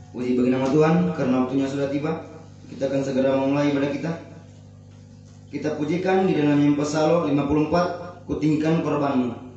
Puji bagi nama Tuhan, karena waktunya sudah tiba. Kita akan segera memulai ibadah kita. Kita pujikan di dalam yang Pasal 54, kutinggikan korbanmu.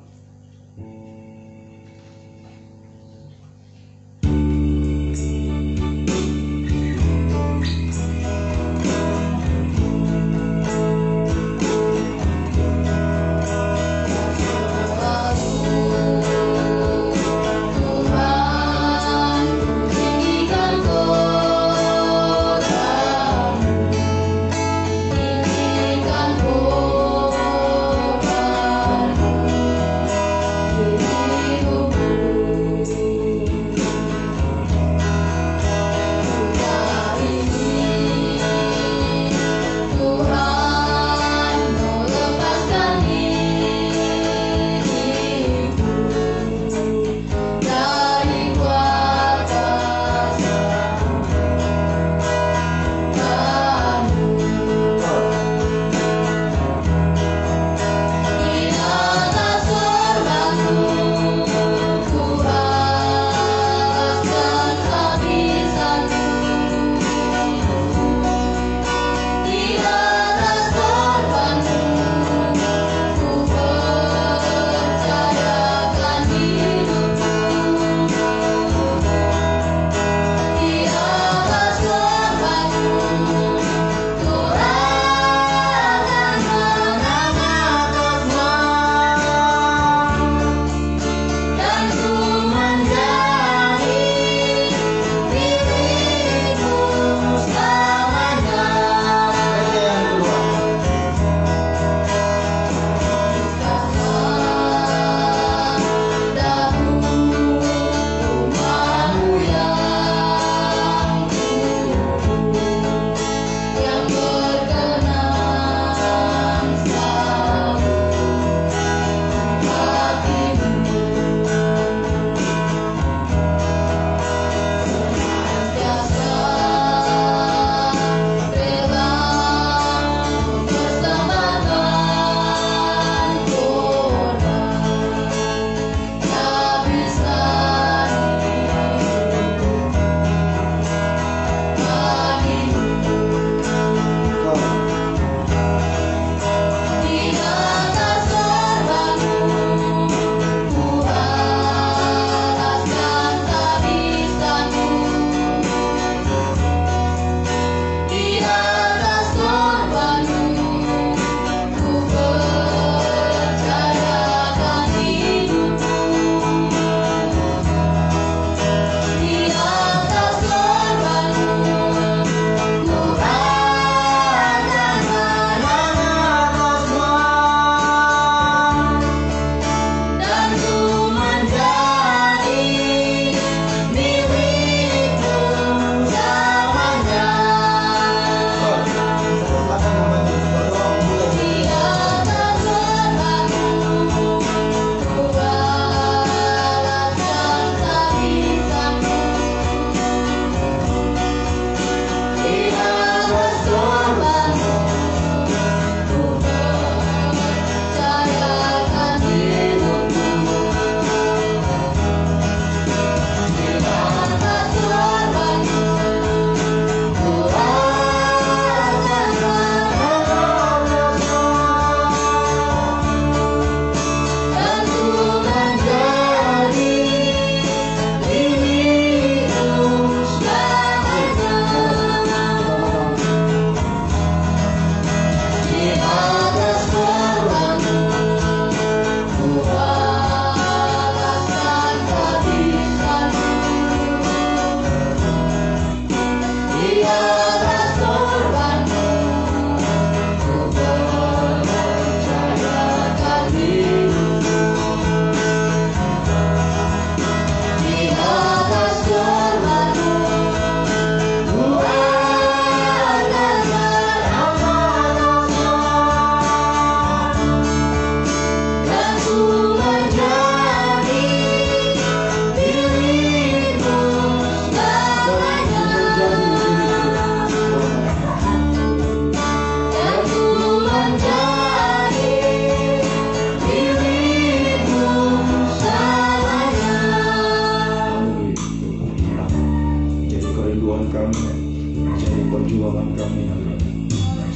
kami, menjadi perjuangan kami ya Tuhan.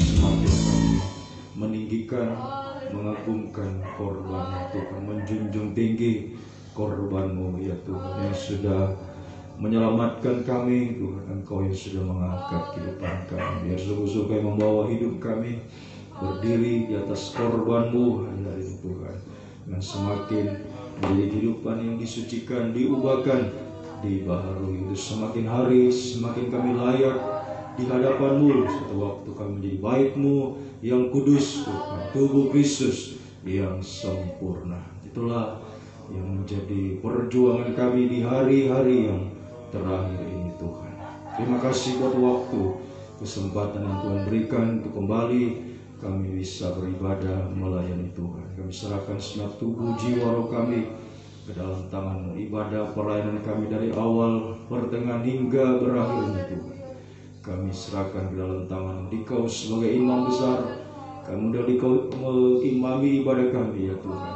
Semakin kami meninggikan, mengagungkan korban Tuhan, menjunjung tinggi korban-Mu ya Tuhan, yang sudah menyelamatkan kami Tuhan. Engkau yang sudah mengangkat kehidupan kami, biar sungguh-sungguh kami membawa hidup kami berdiri di atas korban-Mu hari ini Tuhan, dan semakin menjadi kehidupan yang disucikan, diubahkan, dibaharui. Itu semakin hari semakin kami layak di hadapan-Mu. Satu waktu kami menjadi bait-Mu yang kudus Tuhan, tubuh Kristus yang sempurna. Itulah yang menjadi perjuangan kami di hari-hari yang terakhir ini Tuhan. Terima kasih buat waktu, kesempatan yang Tuhan berikan untuk kembali kami bisa beribadah melayani Tuhan. Kami serahkan segenap tubuh, jiwa, roh kami ke dalam tangan-Mu. Ibadah pelayanan kami dari awal, pertengahan hingga berakhirnya Tuhan, kami serahkan ke dalam tangan Dikau sebagai imam besar. Kemudian Dikau mengimami ibadah kami ya Tuhan,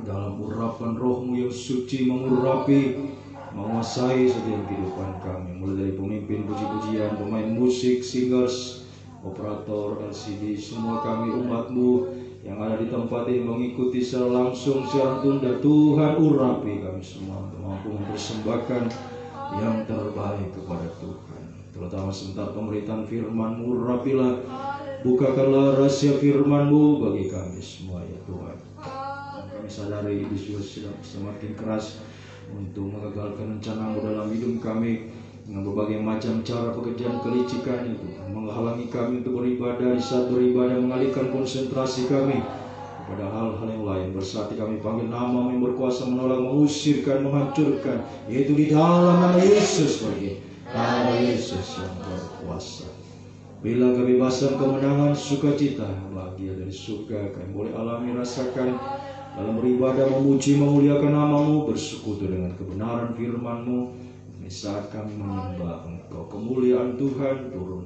dalam urapan Roh-Mu yang suci mengurapi, menguasai setiap kehidupan kami, mulai dari pemimpin puji-pujian, pemain musik, singers, operator LCD, semua kami umat-Mu yang ada di tempat ini mengikuti secara langsung, secara tunda. Tuhan urapi kami semua untuk mampu mempersembahkan yang terbaik kepada Tuhan, terutama sebentar pemberitaan firman-Mu. Urapilah, bukakanlah rahasia firman-Mu bagi kami semua ya Tuhan. Dan kami sadari iblis juga sudah semakin keras untuk mengagalkan rencana-Mu dalam hidup kami dengan berbagai macam cara pekerjaan kelicikan itu, menghalangi kami untuk beribadah. Di saat beribadah mengalihkan konsentrasi kami kepada hal-hal yang lain. Bersaat kami panggil nama-Mu yang berkuasa menolak, mengusirkan, menghancurkan, yaitu di dalam nama Yesus bagi nama Yesus yang berkuasa. Bila kebebasan, kemenangan, sukacita, bahagia dari surga kami boleh alami, rasakan dalam beribadah, memuji, memuliakan nama-Mu, bersekutu dengan kebenaran firman-Mu. Di saat kami menyembah Engkau, kemuliaan Tuhan turun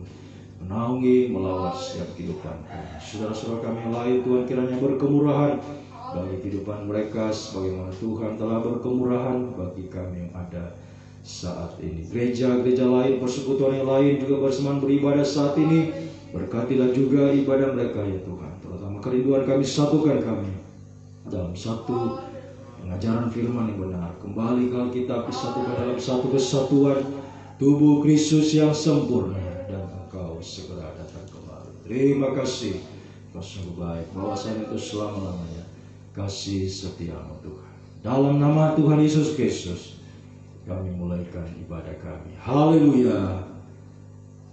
menaungi, melawat setiap kehidupan kami. Saudara-saudara kami yang lain Tuhan kiranya berkemurahan bagi kehidupan mereka, sebagaimana Tuhan telah berkemurahan bagi kami yang ada saat ini. Gereja-gereja lain, persekutuan yang lain juga berseman beribadah saat ini. Berkatilah juga ibadah mereka ya Tuhan, terutama kerinduan kami, satukan kami dalam satu pengajaran firman yang benar. Kembali ke Alkitab, disatukan dalam satu kesatuan tubuh Kristus yang sempurna, dan Engkau segera datang kembali. Terima kasih, Kau sungguh baik, bahwasanya itu selama-lamanya kasih setia-Mu Tuhan. Dalam nama Tuhan Yesus Kristus kami mulaikan ibadah kami. Haleluya,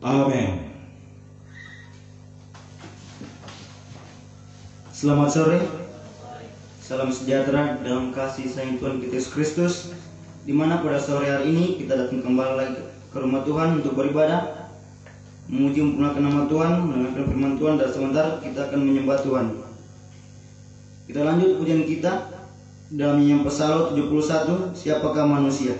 amin. Selamat sore. Salam sejahtera dalam kasih sayang Tuhan kita Yesus Kristus, di mana pada sore hari ini kita datang kembali lagi ke rumah Tuhan untuk beribadah, memuji, memperkenalkan nama Tuhan, mendengarkan firman Tuhan, dan sebentar kita akan menyembah Tuhan. Kita lanjut pujian kita dalam nyanyian Psalm 71, Siapakah Manusia.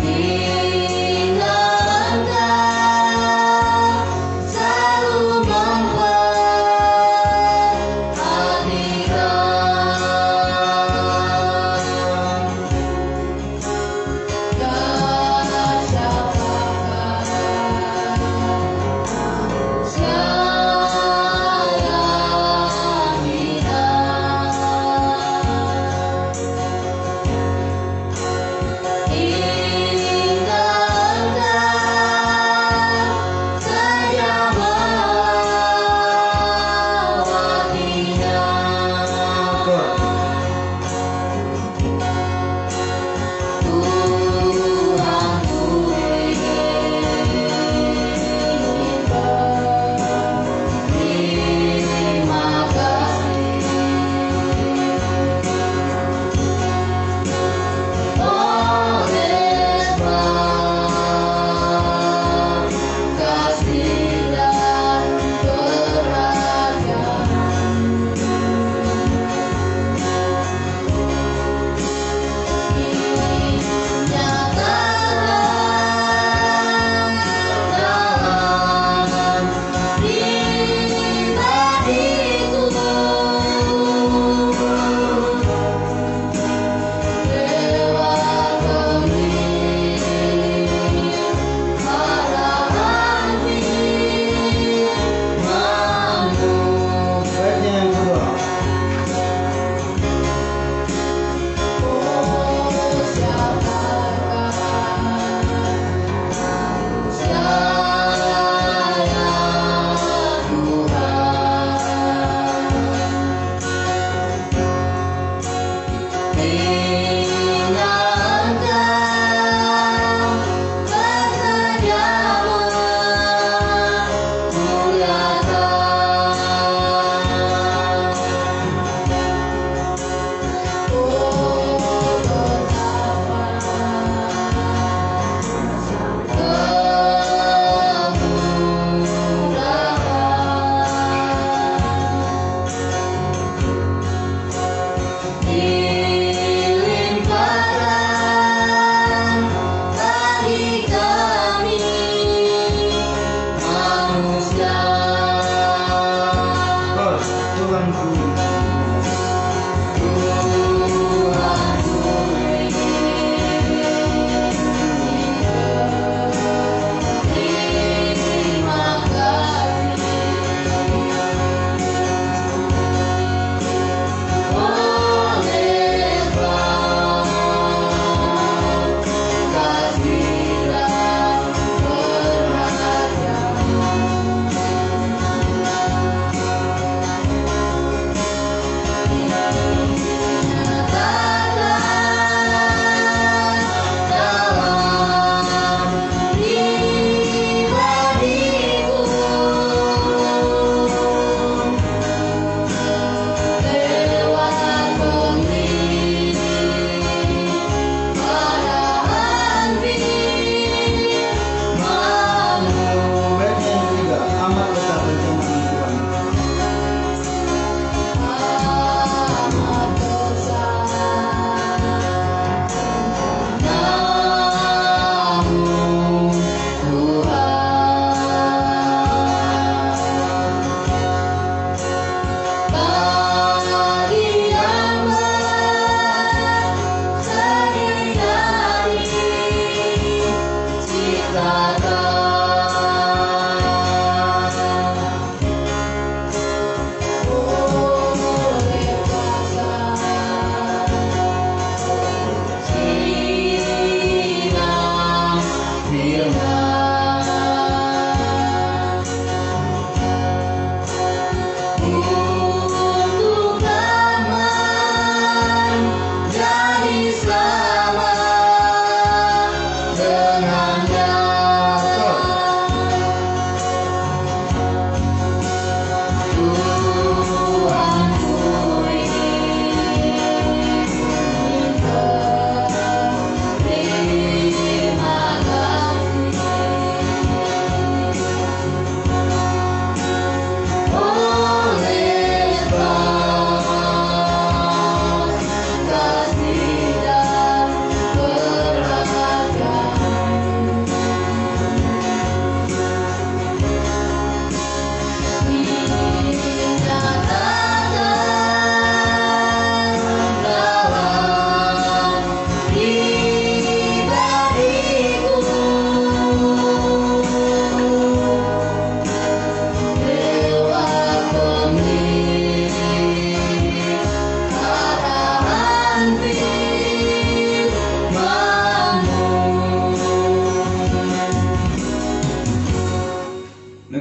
Yeah.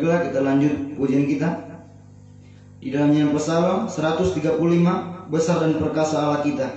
Baiklah, kita lanjut pujian kita. Di dalamnya Psalm 135, besar dan perkasa Allah kita.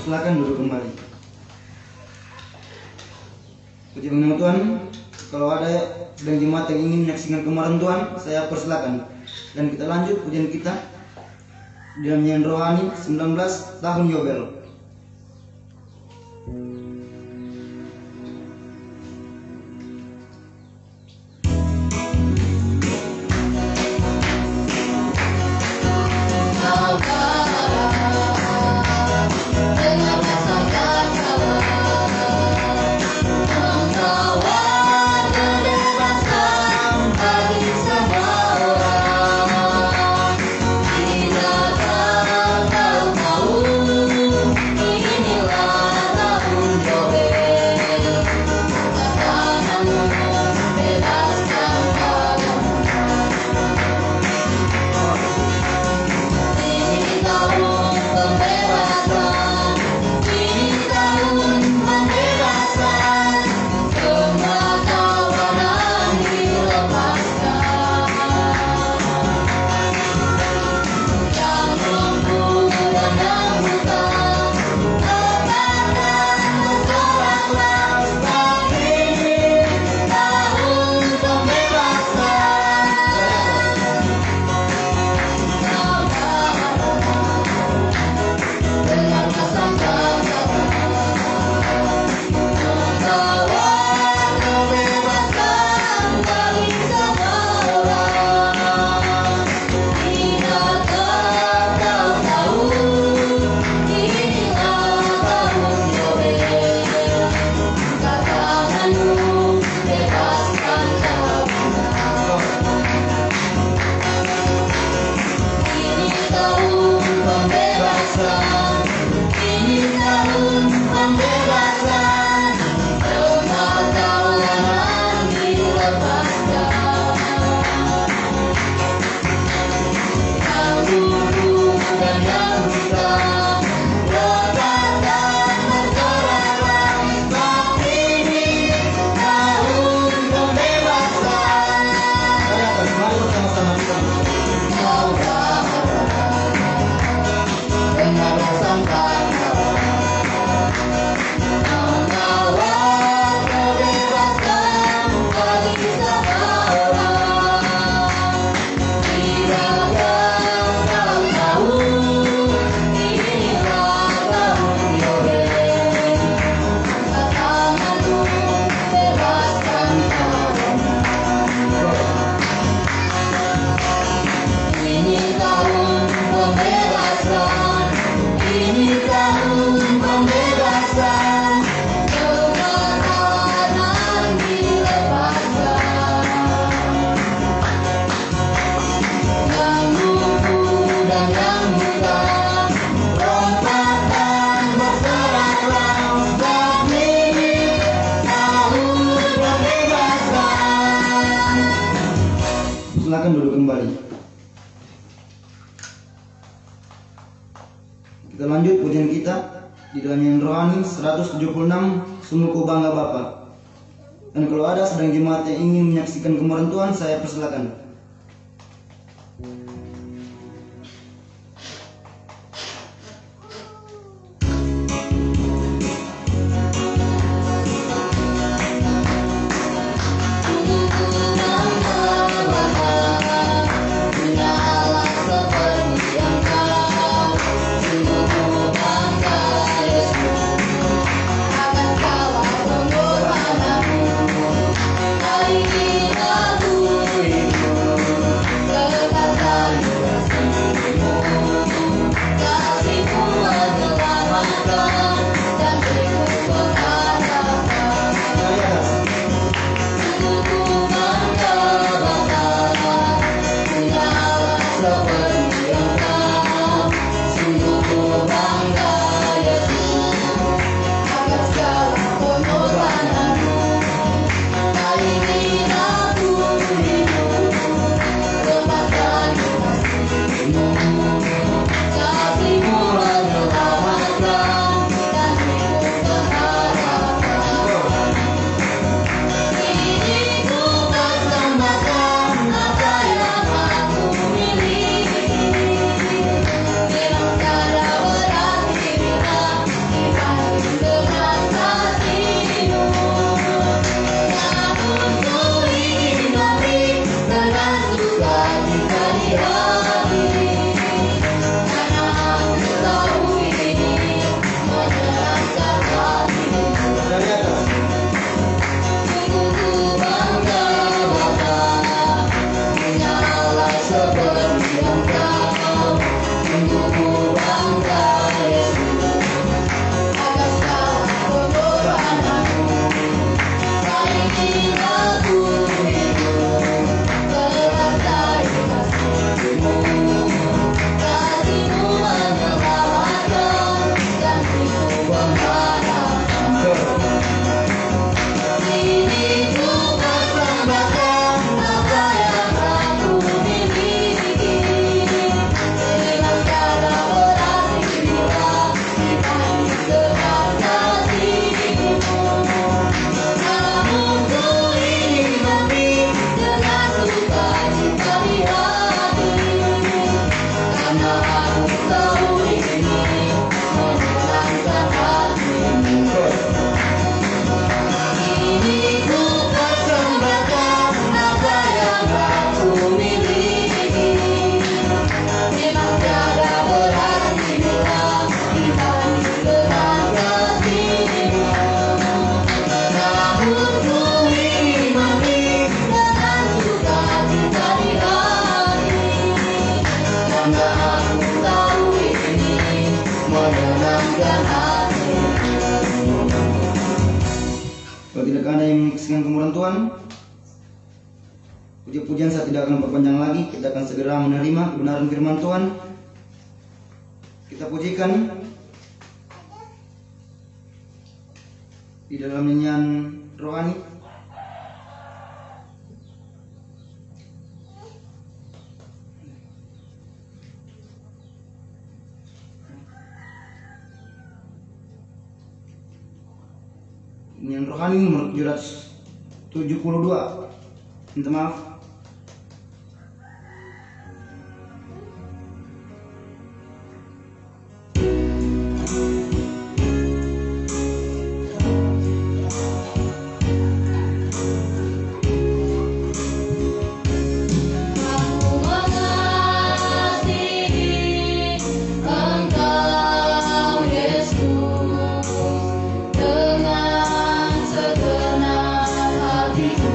Silakan duduk kembali. Puji mengenal Tuhan. Kalau ada sedang jemaat yang ingin menyaksikan kemarahan Tuhan, saya persilakan. Dan kita lanjut pujian kita di dalam nyanyian rohani 19 tahun Yobel. Tidak tahu Silakan duduk kembali. Kita lanjut pujian kita di dalam nyanyian rohani 176, Sungguh ku bangga Bapa. Dan kalau ada sedang jemaat yang ingin menyaksikan kemurahan Tuhan, saya persilakan. Kalau tidak ada yang menyaksikan kemurahan Tuhan, puji-pujian saya tidak akan perpanjang lagi. Kita akan segera menerima kebenaran firman Tuhan. Kita pujikan di dalam nyanyian rohani. Nyanyian rohani nomor 772. Minta maaf. Dengan segenap hatiku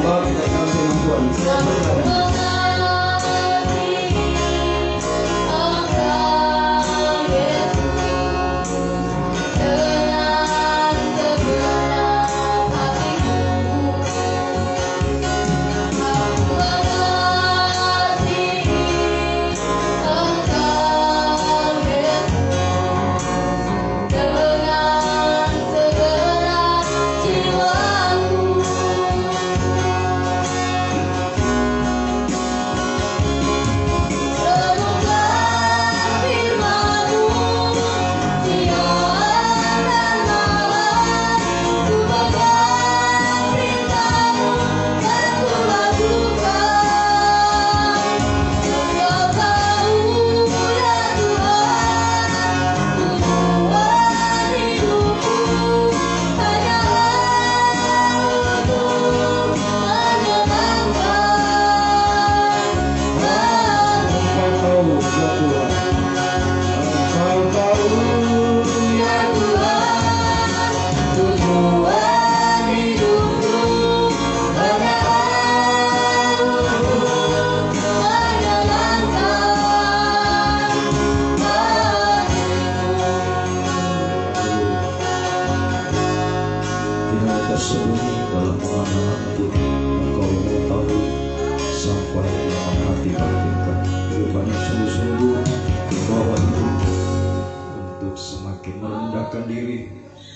hamba kita dalam firman Tuhan. Silakan.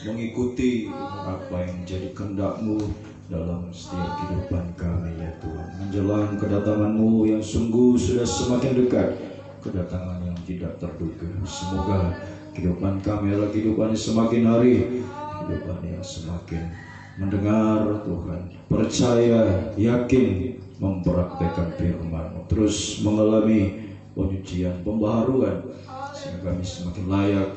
Mengikuti apa yang menjadi kehendak-Mu dalam setiap kehidupan kami ya Tuhan. Menjelang kedatangan-Mu yang sungguh sudah semakin dekat, kedatangan yang tidak terduga. Semoga kehidupan kami adalah kehidupan yang semakin hari, kehidupan yang semakin mendengar Tuhan, percaya, yakin, mempraktekkan firman-Mu, terus mengalami penyucian, pembaharuan, sehingga kami semakin layak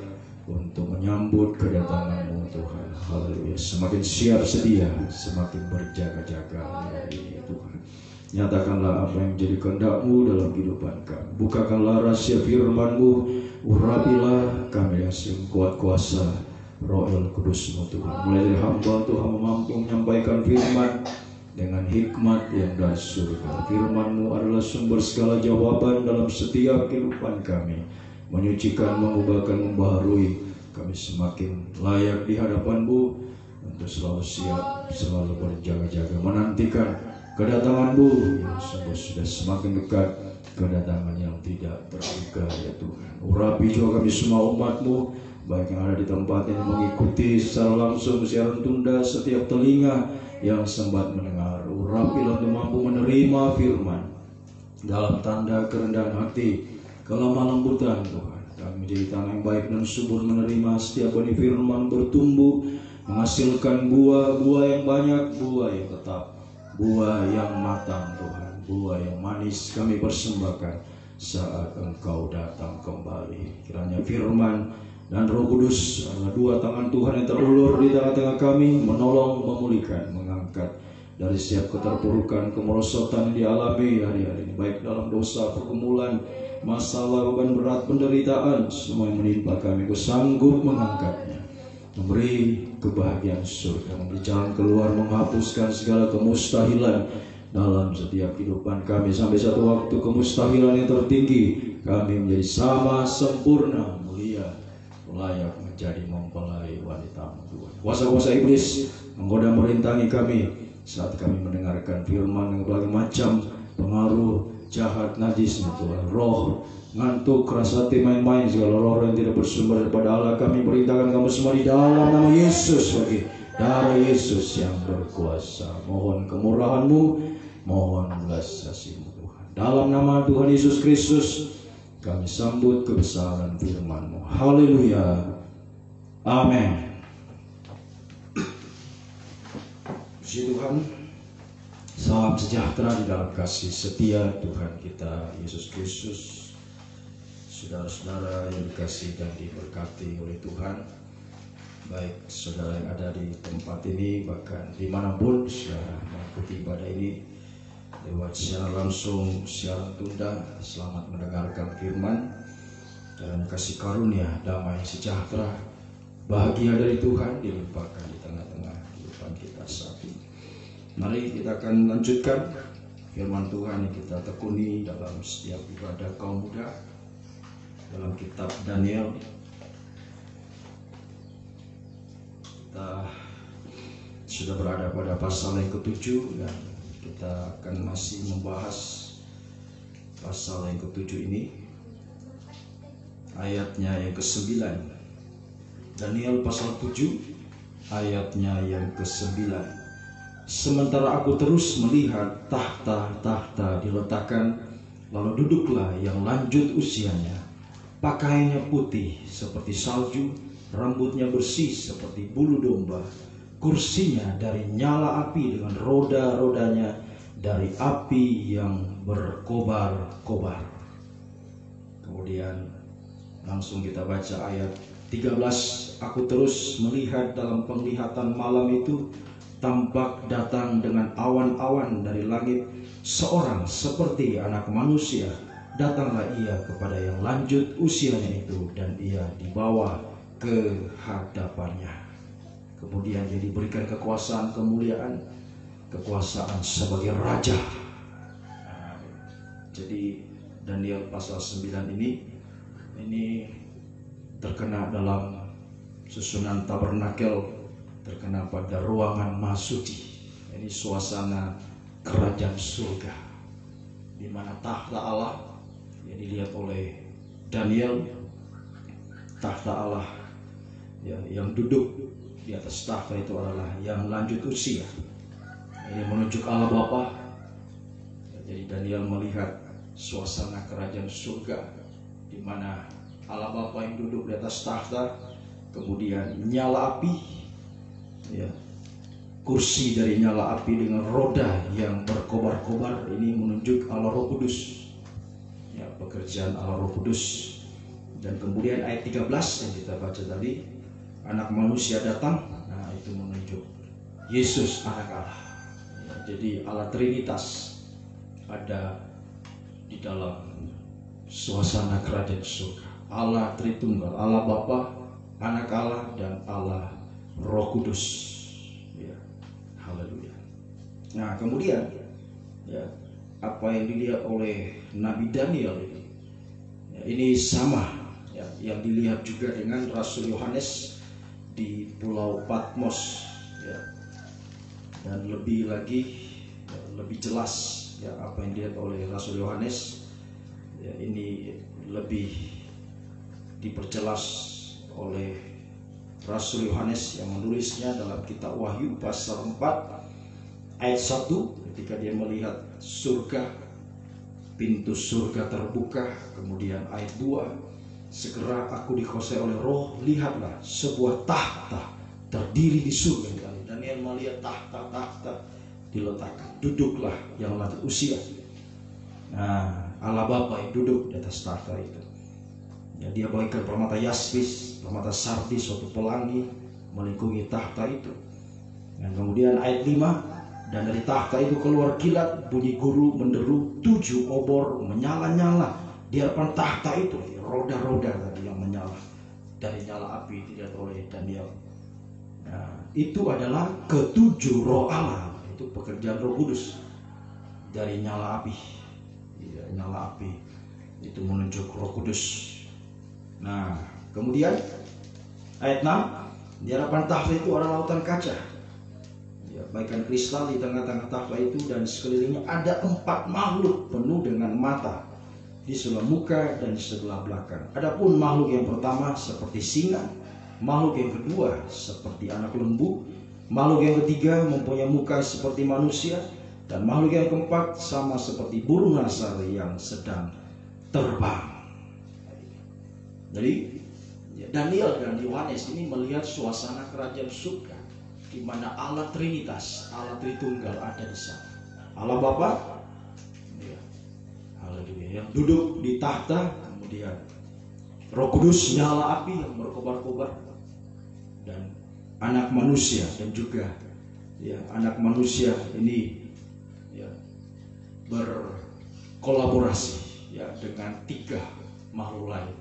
untuk menyambut kedatangan-Mu Tuhan. Haleluya. Semakin siap sedia, semakin berjaga-jaga hari ini Tuhan. Nyatakanlah apa yang menjadi kehendak-Mu dalam kehidupan kami. Bukakanlah rahasia firman-Mu, urapilah kami yang kuat kuasa Roh El Kudus-Mu Tuhan. Mulai dari hamba Tuhan mampu menyampaikan firman dengan hikmat yang dari surga. Firman-Mu adalah sumber segala jawaban dalam setiap kehidupan kami. Menyucikan, mengubahkan, membaharui kami semakin layak di hadapan-Mu untuk selalu siap, selalu berjaga-jaga menantikan kedatangan-Mu yang sungguh sudah semakin dekat, kedatangan yang tidak terduga ya Tuhan. Urapi juga kami semua umat-Mu, baik yang ada di tempat ini mengikuti secara langsung siaran tunda, setiap telinga yang sempat mendengar. Urapilah untuk mampu menerima firman dalam tanda kerendahan hati, kelemah lembutan Tuhan. Kami menjadi tanah yang baik dan subur menerima setiap benih firman bertumbuh, menghasilkan buah-buah yang banyak, buah yang tetap, buah yang matang Tuhan, buah yang manis kami persembahkan saat Engkau datang kembali. Kiranya firman dan Roh Kudus adalah dua tangan Tuhan yang terulur di tengah-tengah kami, menolong, memulihkan, mengangkat dari setiap keterpurukan, kemerosotan yang dialami hari-hari ini, baik dalam dosa, pergumulan, masalah, beban berat, penderitaan, semua yang menimpa kami, Kau sanggup mengangkatnya, memberi kebahagiaan surga, memberi jalan keluar, menghapuskan segala kemustahilan dalam setiap kehidupan kami. Sampai satu waktu kemustahilan yang tertinggi, kami menjadi sama, sempurna, mulia, layak menjadi mempelai wanita Tuhan. Kuasa-kuasa iblis menggoda merintangi kami saat kami mendengarkan firman yang berbagai macam pengaruh jahat, najis Tuhan, roh ngantuk, keras hati, main-main, segala roh yang tidak bersumber daripada Allah. Kami perintahkan kamu semua di dalam nama Yesus, bagi darah Yesus yang berkuasa. Mohon kemurahan-Mu, mohon belas kasih-Mu Tuhan. Dalam nama Tuhan Yesus Kristus kami sambut kebesaran firman-Mu. Haleluya. Amin. Puji Tuhan. Salam sejahtera di dalam kasih setia Tuhan kita Yesus Kristus. Saudara-saudara yang dikasihi dan diberkati oleh Tuhan, baik saudara yang ada di tempat ini, bahkan dimanapun sudah mengikuti ibadah ini lewat siaran langsung, siaran tunda, selamat mendengarkan firman. Dan kasih karunia, damai, sejahtera, bahagia dari Tuhan dilimpahkan di tengah-tengah kehidupan kita saat ini. Mari kita akan lanjutkan firman Tuhan yang kita tekuni dalam setiap ibadah kaum muda dalam kitab Daniel. Kita sudah berada pada pasal yang ke-7 dan kita akan masih membahas pasal yang ke-7 ini, ayatnya yang ke-9. Daniel pasal 7 ayatnya yang ke-9. Sementara aku terus melihat tahta-tahta diletakkan, lalu duduklah yang lanjut usianya. Pakaiannya putih seperti salju, rambutnya bersih seperti bulu domba. Kursinya dari nyala api dengan roda-rodanya dari api yang berkobar-kobar. Kemudian langsung kita baca ayat 13. Aku terus melihat dalam penglihatan malam itu, tampak datang dengan awan-awan dari langit seorang seperti anak manusia. Datanglah ia kepada yang lanjut usianya itu, dan ia dibawa ke hadapannya. Kemudian dia diberikan kekuasaan, kemuliaan, kekuasaan sebagai raja. Jadi Daniel pasal 9 ini terkena dalam susunan tabernakel, terkena pada ruangan Maha Suci. Ini suasana kerajaan surga, di mana tahta Allah yang dilihat oleh Daniel. Tahta Allah ya, yang duduk di atas tahta itu adalah yang lanjut usia. Ini menunjuk Allah Bapa. Jadi Daniel melihat suasana kerajaan surga, di mana Allah Bapa yang duduk di atas tahta, kemudian nyala api, ya, kursi dari nyala api dengan roda yang berkobar-kobar. Ini menunjuk Allah Roh Kudus, ya, pekerjaan Allah Roh Kudus. Dan kemudian ayat 13 yang kita baca tadi, anak manusia datang. Nah, itu menunjuk Yesus anak Allah. Ya, jadi Allah Trinitas ada di dalam suasana kerajaan surga. Allah Tritunggal, Allah Bapa, Anak Allah, dan Allah Roh Kudus. Ya, haleluya. Nah, kemudian ya, apa yang dilihat oleh Nabi Daniel ini sama ya, yang dilihat juga dengan Rasul Yohanes di Pulau Patmos, ya. Dan lebih lagi ya, lebih jelas ya apa yang dilihat oleh Rasul Yohanes ya, ini lebih diperjelas oleh Rasul Yohanes yang menulisnya dalam kitab Wahyu pasal 4 ayat 1, ketika dia melihat surga, pintu surga terbuka. Kemudian ayat 2, segera aku dikuasai oleh Roh, lihatlah sebuah tahta terdiri di surga. Daniel melihat tahta-tahta diletakkan, duduklah yang lanjut usia. Nah, Allah Bapa yang duduk di atas tahta itu. Ya, dia bagikan permata yaspis, permata sardis, suatu pelangi melingkungi tahta itu. Dan kemudian ayat 5, dan dari tahta itu keluar kilat, bunyi guru menderu, 7 obor menyala-nyala di hadapan tahta itu. Roda-roda tadi yang menyala dari nyala api dilihat oleh Daniel. Nah, itu adalah ke-7 roh Allah, itu pekerjaan Roh Kudus dari nyala api. Ya, nyala api itu menunjuk Roh Kudus. Nah, kemudian ayat 6, di hadapan tahta itu ada lautan kaca, ya, bagaikan kristal di tengah-tengah tahta itu, dan sekelilingnya ada 4 makhluk penuh dengan mata di sebelah muka dan di sebelah belakang. Adapun makhluk yang pertama seperti singa, makhluk yang kedua seperti anak lembu, makhluk yang ketiga mempunyai muka seperti manusia, dan makhluk yang keempat sama seperti burung nasar yang sedang terbang. Jadi Daniel dan Yohanes ini melihat suasana kerajaan surga, di mana Allah Trinitas, Allah Tritunggal ada di sana. Allah Bapa, ya, haleluya, yang duduk di tahta, kemudian Roh Kudus nyala api yang berkobar-kobar, dan anak manusia, dan juga ya, anak manusia ini ya, berkolaborasi ya, dengan 3 makhluk lain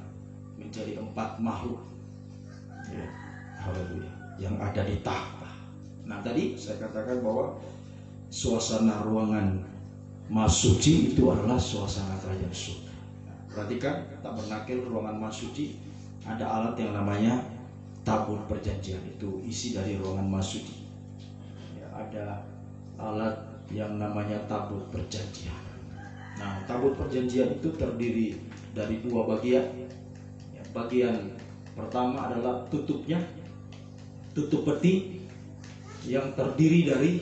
menjadi 4 makhluk ya, haleluya, yang ada di tahta. Nah, tadi saya katakan bahwa suasana ruangan Masuci itu adalah suasana kerajaan surga. Perhatikan, tabernakel ruangan Masuci ada alat yang namanya tabur perjanjian, itu isi dari ruangan Masuci. Ya, ada alat yang namanya tabur perjanjian. Nah, tabur perjanjian itu terdiri dari dua bagian. Ya, bagian pertama adalah tutupnya, tutup peti yang terdiri dari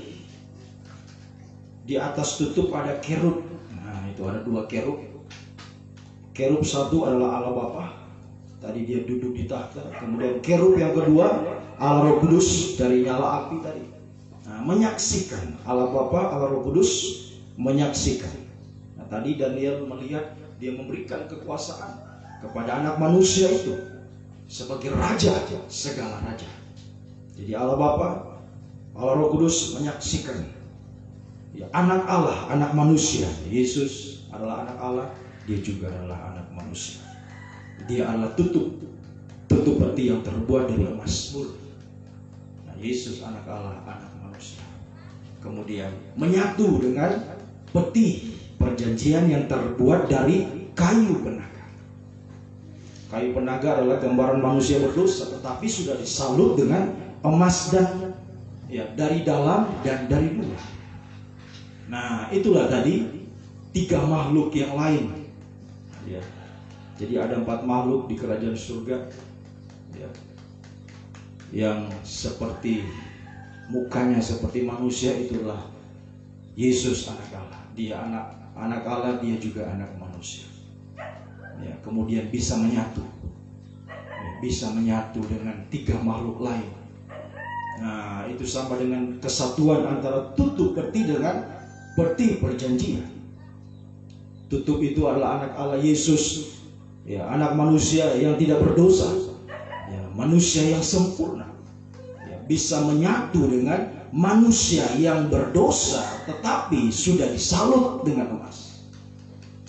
di atas tutup ada kerub. Nah, itu ada dua kerub. Kerub satu adalah Allah Bapa. Tadi dia duduk di tahta. Kemudian kerub yang kedua Allah Roh Kudus dari nyala api tadi. Nah, menyaksikan Allah Bapa, Allah Roh Kudus menyaksikan. Nah, tadi Daniel melihat dia memberikan kekuasaan kepada anak manusia itu sebagai raja segala raja. Jadi Allah Bapa, Allah Roh Kudus menyaksikan. Ya, anak Allah, anak manusia. Yesus adalah anak Allah, dia juga adalah anak manusia. Dia adalah tutup peti yang terbuat dari emas murni. Nah, Yesus anak Allah, anak manusia. Kemudian menyatu dengan peti perjanjian yang terbuat dari kayu penaga. Kayu penaga adalah gambaran manusia berdosa, tetapi sudah disalut dengan emas dan ya, dari dalam dan dari luar. Nah, itulah tadi tiga makhluk yang lain. Ya. Jadi ada 4 makhluk di kerajaan surga, ya, yang seperti mukanya seperti manusia, itulah Yesus anak Allah. Dia anak Allah, dia juga anak manusia. Ya, kemudian bisa menyatu, ya, bisa menyatu dengan 3 makhluk lain. Nah, itu sama dengan kesatuan antara tutup peti dengan peti perjanjian. Tutup itu adalah anak Allah Yesus, ya, anak manusia yang tidak berdosa, ya, manusia yang sempurna, ya, bisa menyatu dengan manusia yang berdosa tetapi sudah disalut dengan emas.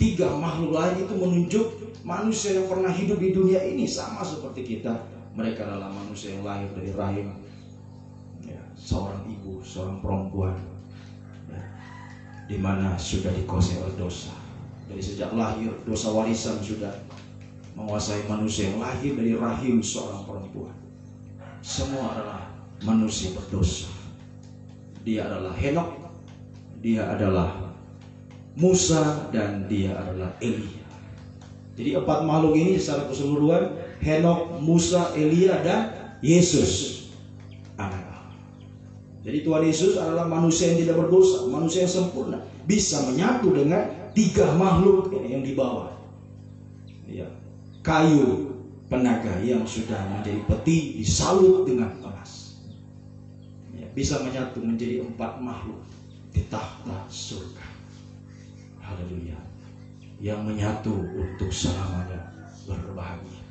3 makhluk lain itu menunjuk manusia yang pernah hidup di dunia ini sama seperti kita. Mereka adalah manusia yang lahir dari rahim, ya, seorang ibu, seorang perempuan, di mana sudah dikuasai oleh dosa. Dari sejak lahir, dosa warisan sudah menguasai manusia yang lahir dari rahim seorang perempuan. Semua adalah manusia berdosa. Dia adalah Henok, dia adalah Musa, dan dia adalah Elia. Jadi 4 makhluk ini secara keseluruhan, Henok, Musa, Elia, dan Yesus anak. Jadi Tuhan Yesus adalah manusia yang tidak berdosa, manusia yang sempurna, bisa menyatu dengan 3 makhluk yang di bawah. Ya, kayu penaga yang sudah menjadi peti disalut dengan emas. Ya, bisa menyatu menjadi 4 makhluk di tahta surga. Haleluya. Yang menyatu untuk selamanya berbahagia.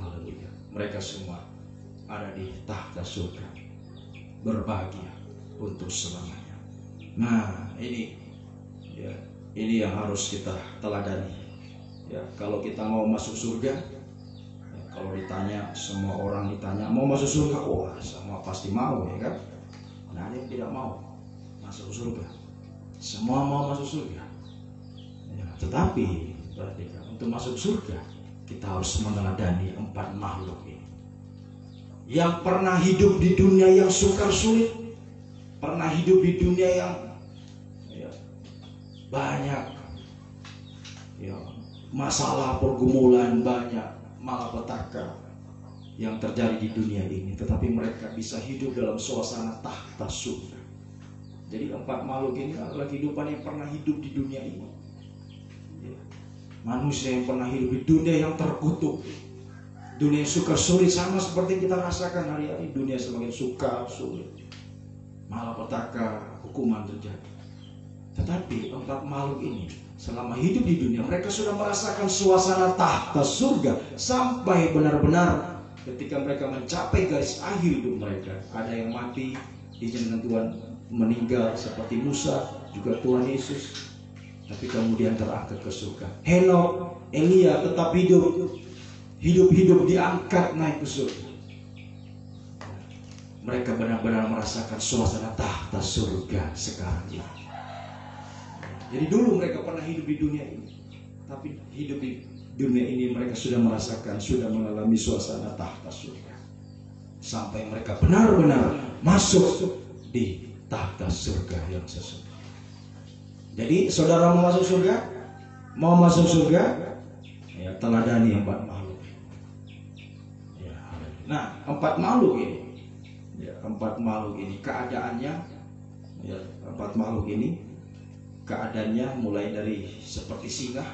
Haleluya. Mereka semua ada di tahta surga, berbahagia untuk selamanya. Nah, ini ya, ini yang harus kita teladani. Ya, kalau kita mau masuk surga, ya, kalau ditanya, semua orang ditanya mau masuk surga, wah, semua pasti mau, ya kan? Nah, ada yang tidak mau masuk surga. Semua mau masuk surga. Ya, tetapi perhatikan, untuk masuk surga kita harus meneladani 4 makhluk ini. Yang pernah hidup di dunia yang sukar sulit, pernah hidup di dunia yang ya, banyak ya, masalah, pergumulan, banyak malapetaka yang terjadi di dunia ini, tetapi mereka bisa hidup dalam suasana tahta surga. Jadi 4 makhluk ini adalah kehidupan yang pernah hidup di dunia ini, ya. Manusia yang pernah hidup di dunia yang terkutuk, dunia yang suka sulit, sama seperti kita rasakan hari-hari. Dunia semakin suka sulit, malapetaka, hukuman terjadi. Tetapi 4 makhluk ini selama hidup di dunia, mereka sudah merasakan suasana tahta surga sampai benar-benar ketika mereka mencapai garis akhir hidup mereka. Ada yang mati, diizinkan Tuhan meninggal seperti Musa, juga Tuhan Yesus, tapi kemudian terangkat ke surga. Henok, Elia tetap hidup diangkat naik ke surga. mereka benar-benar merasakan suasana tahta surga sekarang ini. Jadi dulu mereka pernah hidup di dunia ini, tapi hidup di dunia ini mereka sudah merasakan, sudah mengalami suasana tahta surga, sampai mereka benar-benar masuk di tahta surga yang sesungguhnya. Jadi saudara mau masuk surga? Mau masuk surga? Ya, teladani 4 makhluk. Ya. Nah, 4 makhluk ini, ya, 4 makhluk ini keadaannya, ya, 4 makhluk ini keadaannya mulai dari seperti singa.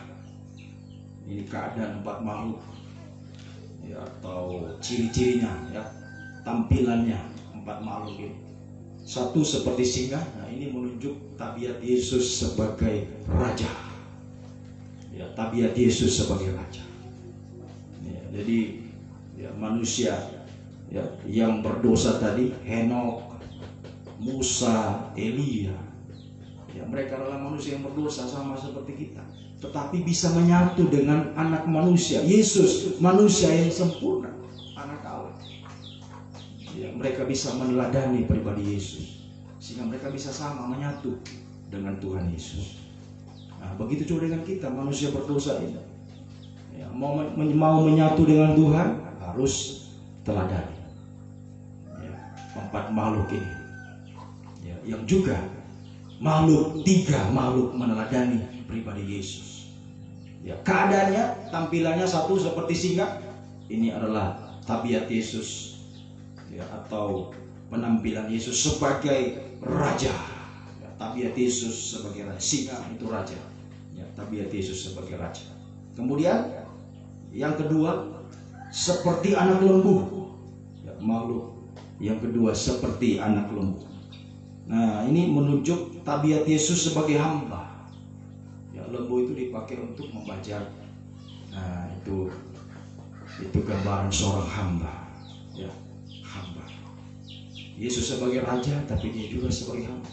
Ini keadaan 4 makhluk, ya, atau ciri-cirinya, ya, tampilannya 4 makhluk ini. Satu seperti singa. Nah, ini menunjuk tabiat Yesus sebagai raja. Ya, tabiat Yesus sebagai raja. Ya, jadi ya, manusia, ya, yang berdosa tadi, Henokh, Musa, Elia, ya, mereka adalah manusia yang berdosa sama seperti kita, tetapi bisa menyatu dengan anak manusia, Yesus, manusia yang sempurna, anak Allah. Ya, mereka bisa meneladani pribadi Yesus, sehingga mereka bisa sama menyatu dengan Tuhan Yesus. Nah, begitu juga dengan kita, manusia berdosa ini. Ya, mau menyatu dengan Tuhan harus teladani, ya, 4 makhluk ini, ya, yang juga makhluk 3 makhluk meneladani pribadi Yesus. Ya, keadaannya, tampilannya satu seperti singa. Ini adalah tabiat Yesus, ya, atau penampilan Yesus sebagai raja. Ya, tabiat Yesus sebagai raja. Singa itu raja. Ya, tabiat Yesus sebagai raja. Kemudian yang kedua seperti anak lembu. Ya, makhluk yang kedua seperti anak lembu. Nah, ini menunjuk tabiat Yesus sebagai hamba. Ya, lembu itu dipakai untuk membajak. Nah, itu gambaran seorang hamba. Ya, hamba. Yesus sebagai raja, tapi dia juga sebagai hamba.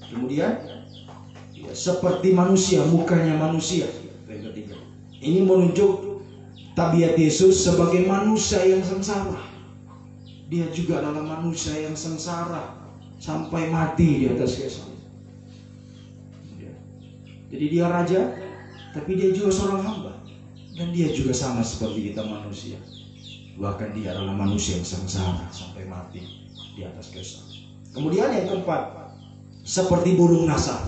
Kemudian, ya, seperti manusia, mukanya manusia. Yang ketiga, ini menunjuk tabiat Yesus sebagai manusia yang sengsara. Dia juga adalah manusia yang sengsara sampai mati di atas kayu salib. Ya. Jadi dia raja, tapi dia juga seorang hamba, dan dia juga sama seperti kita manusia. Bahkan dia adalah manusia yang sengsara sampai mati di atas kayu salib. Kemudian yang keempat, seperti burung nasar.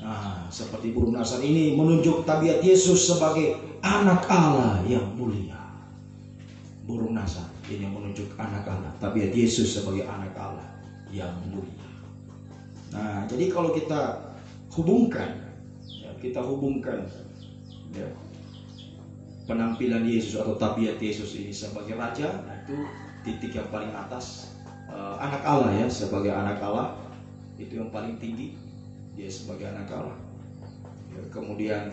Nah, seperti burung nasar ini menunjuk tabiat Yesus sebagai anak Allah yang mulia. Burung nasar ini menunjuk anak Allah, tabiat Yesus sebagai anak Allah yang mulia. Nah, jadi kalau kita hubungkan, ya, ya, penampilan Yesus atau tabiat Yesus ini sebagai raja, itu titik yang paling atas. Anak Allah, ya, sebagai anak Allah itu yang paling tinggi, dia sebagai anak Allah. Ya, kemudian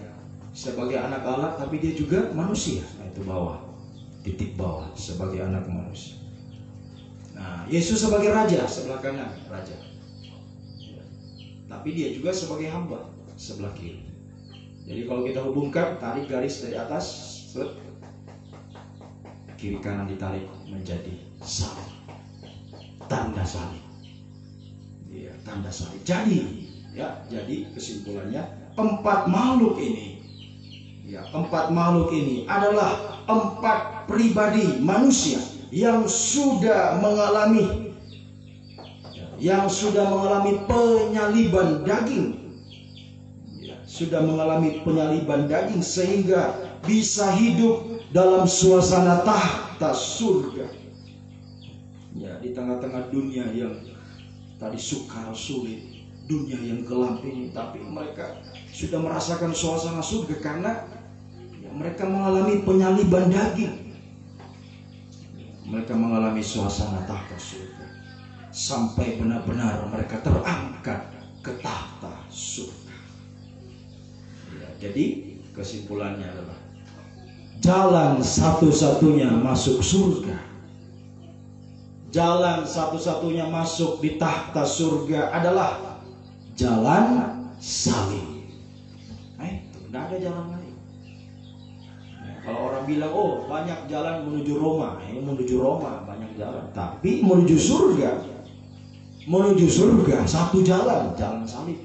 sebagai anak Allah, tapi dia juga manusia. Nah, itu bawah, titik bawah sebagai anak manusia. Nah, Yesus sebagai raja sebelah kanan, raja. Ya. Tapi dia juga sebagai hamba sebelah kiri. Jadi kalau kita hubungkan, tarik garis dari atas, kiri kanan ditarik menjadi salib, tanda salib. Ya, tanda salib. Jadi kesimpulannya 4 makhluk ini, ya, 4 makhluk ini adalah 4 pribadi manusia yang sudah mengalami penyaliban daging, ya, sudah mengalami penyaliban daging sehingga bisa hidup dalam suasana tahta surga. Ya, di tengah-tengah dunia yang tadi sukar sulit, dunia yang gelap ini, tapi mereka sudah merasakan suasana surga karena, ya, mereka mengalami penyaliban daging. Mereka mengalami suasana tahta surga sampai benar-benar mereka terangkat ke tahta surga. Ya, jadi kesimpulannya adalah jalan satu-satunya masuk surga, jalan satu-satunya masuk di tahta surga adalah jalan salib. Nah, itu tidak ada jalan lain. Kalau orang bilang, oh banyak jalan menuju Roma, ini menuju Roma banyak jalan, tapi menuju surga satu jalan salib.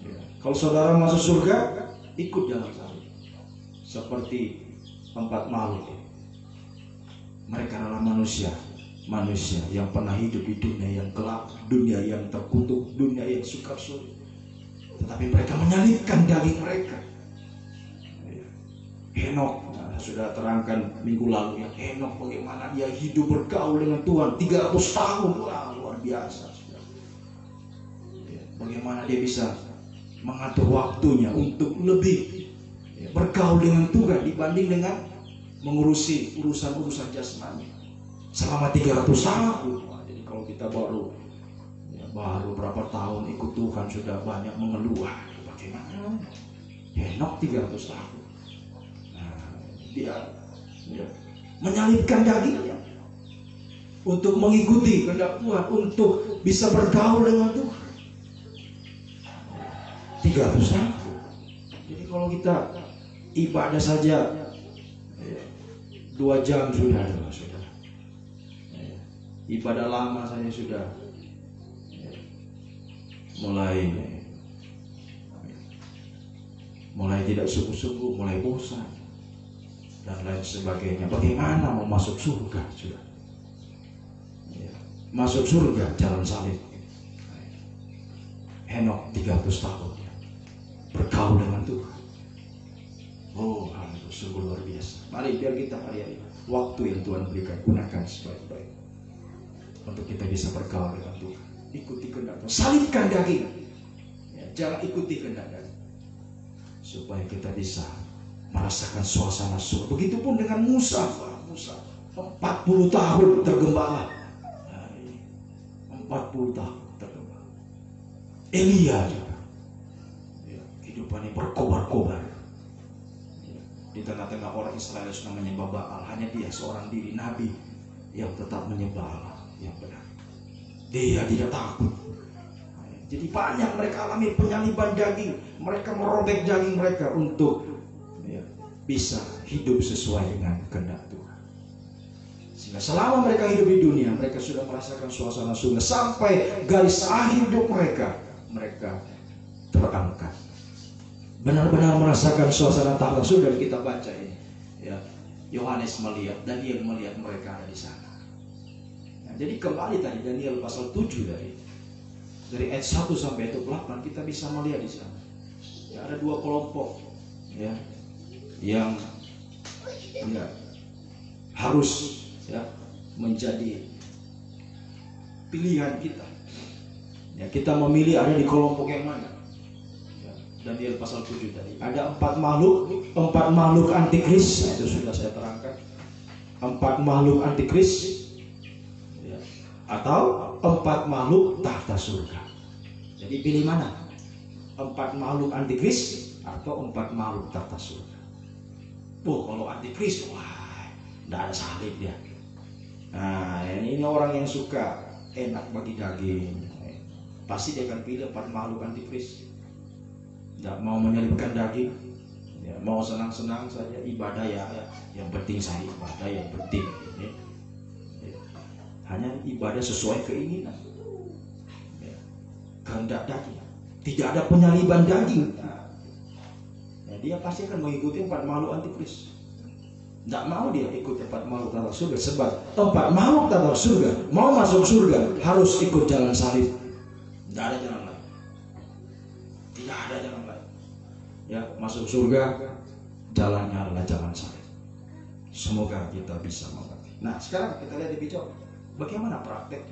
Ya. Kalau saudara masuk surga, ikut jalan salib. Seperti 4 makhluk, mereka adalah manusia yang pernah hidup di dunia yang gelap, dunia yang terkutuk, dunia yang sukar sulit. Tetapi mereka menyalibkan daging mereka. Henok, sudah terangkan minggu lalu ya, Henok bagaimana dia hidup bergaul dengan Tuhan 300 tahun, wah, luar biasa. Bagaimana dia bisa mengatur waktunya untuk lebih bergaul dengan Tuhan dibanding dengan mengurusi urusan jasmani selama 300 tahun. Jadi kalau kita baru berapa tahun ikut Tuhan sudah banyak mengeluh, bagaimana Henok 300 tahun. Dia menyalibkan dagingnya untuk mengikuti kehendak Tuhan, untuk bisa bergaul dengan Tuhan 300 tahun. Jadi kalau kita ibadah saja 2 jam sudah. Ibadah lama saja sudah mulai tidak sungguh-sungguh, mulai bosan dan lain sebagainya. Bagaimana mau masuk surga sudah? Masuk surga jalan salib. Henok 300 tahun bergaul dengan Tuhan. Oh, itu sungguh luar biasa. Mari biar kita hari-hari waktu yang Tuhan berikan gunakan sebaik-baik untuk kita bisa bergaul dengan Tuhan. Ikuti kehendak Tuhan. Salibkan daging. Jangan ikuti kehendak daging. Supaya kita bisa merasakan suasana surga. Begitupun dengan Musa 40 tahun tergembala. 40 tahun tergembala. Elia juga hidupannya berkobar-kobar di tengah-tengah orang Israel yang sudah menyembah Baal. Hanya dia seorang diri nabi yang tetap menyembah Allah yang benar. Dia tidak takut. Jadi banyak mereka alami penyaliban daging. Mereka merobek daging mereka untuk bisa hidup sesuai dengan kehendak Tuhan. Sehingga selama mereka hidup di dunia, mereka sudah merasakan suasana surga. Sampai garis akhir hidup mereka terangkat. Benar-benar merasakan suasana tahta surga. Kita baca ini. Yohanes melihat, Daniel melihat mereka ada di sana. Jadi kembali tadi Daniel pasal 7 dari ayat 1 sampai ayat 8 kita bisa melihat di sana. Ada 2 kelompok yang harus menjadi pilihan kita. Kita memilih ada di kelompok yang mana. Daniel pasal 7 tadi ada 4 makhluk antikris. Itu sudah saya terangkan. 4 makhluk antikris atau 4 makhluk tahta surga. Jadi pilih mana? 4 makhluk antikris atau 4 makhluk tahta surga. Kalau antikris, tidak ada salib dia. Nah, ini orang yang suka enak bagi daging, pasti dia akan pilih 4 makhluk antikris. Tidak mau menyalibkan daging, mau senang-senang saja ibadah yang penting saya ibadah yang penting. Hanya ibadah sesuai keinginan, kehendak daging. Tidak ada penyaliban daging. Dia pasti akan mengikuti 4 makhluk antikris. Tidak mau dia ikut 4 makhluk tahta surga. Sebab 4 makhluk tahta surga mau masuk surga harus ikut jalan salib. Tidak ada jalan lain. Tidak ada jalan lain. Masuk surga jalannya adalah jalan salib. Semoga kita bisa mengerti. Nah, sekarang kita lihat lebih jauh. Bagaimana praktek?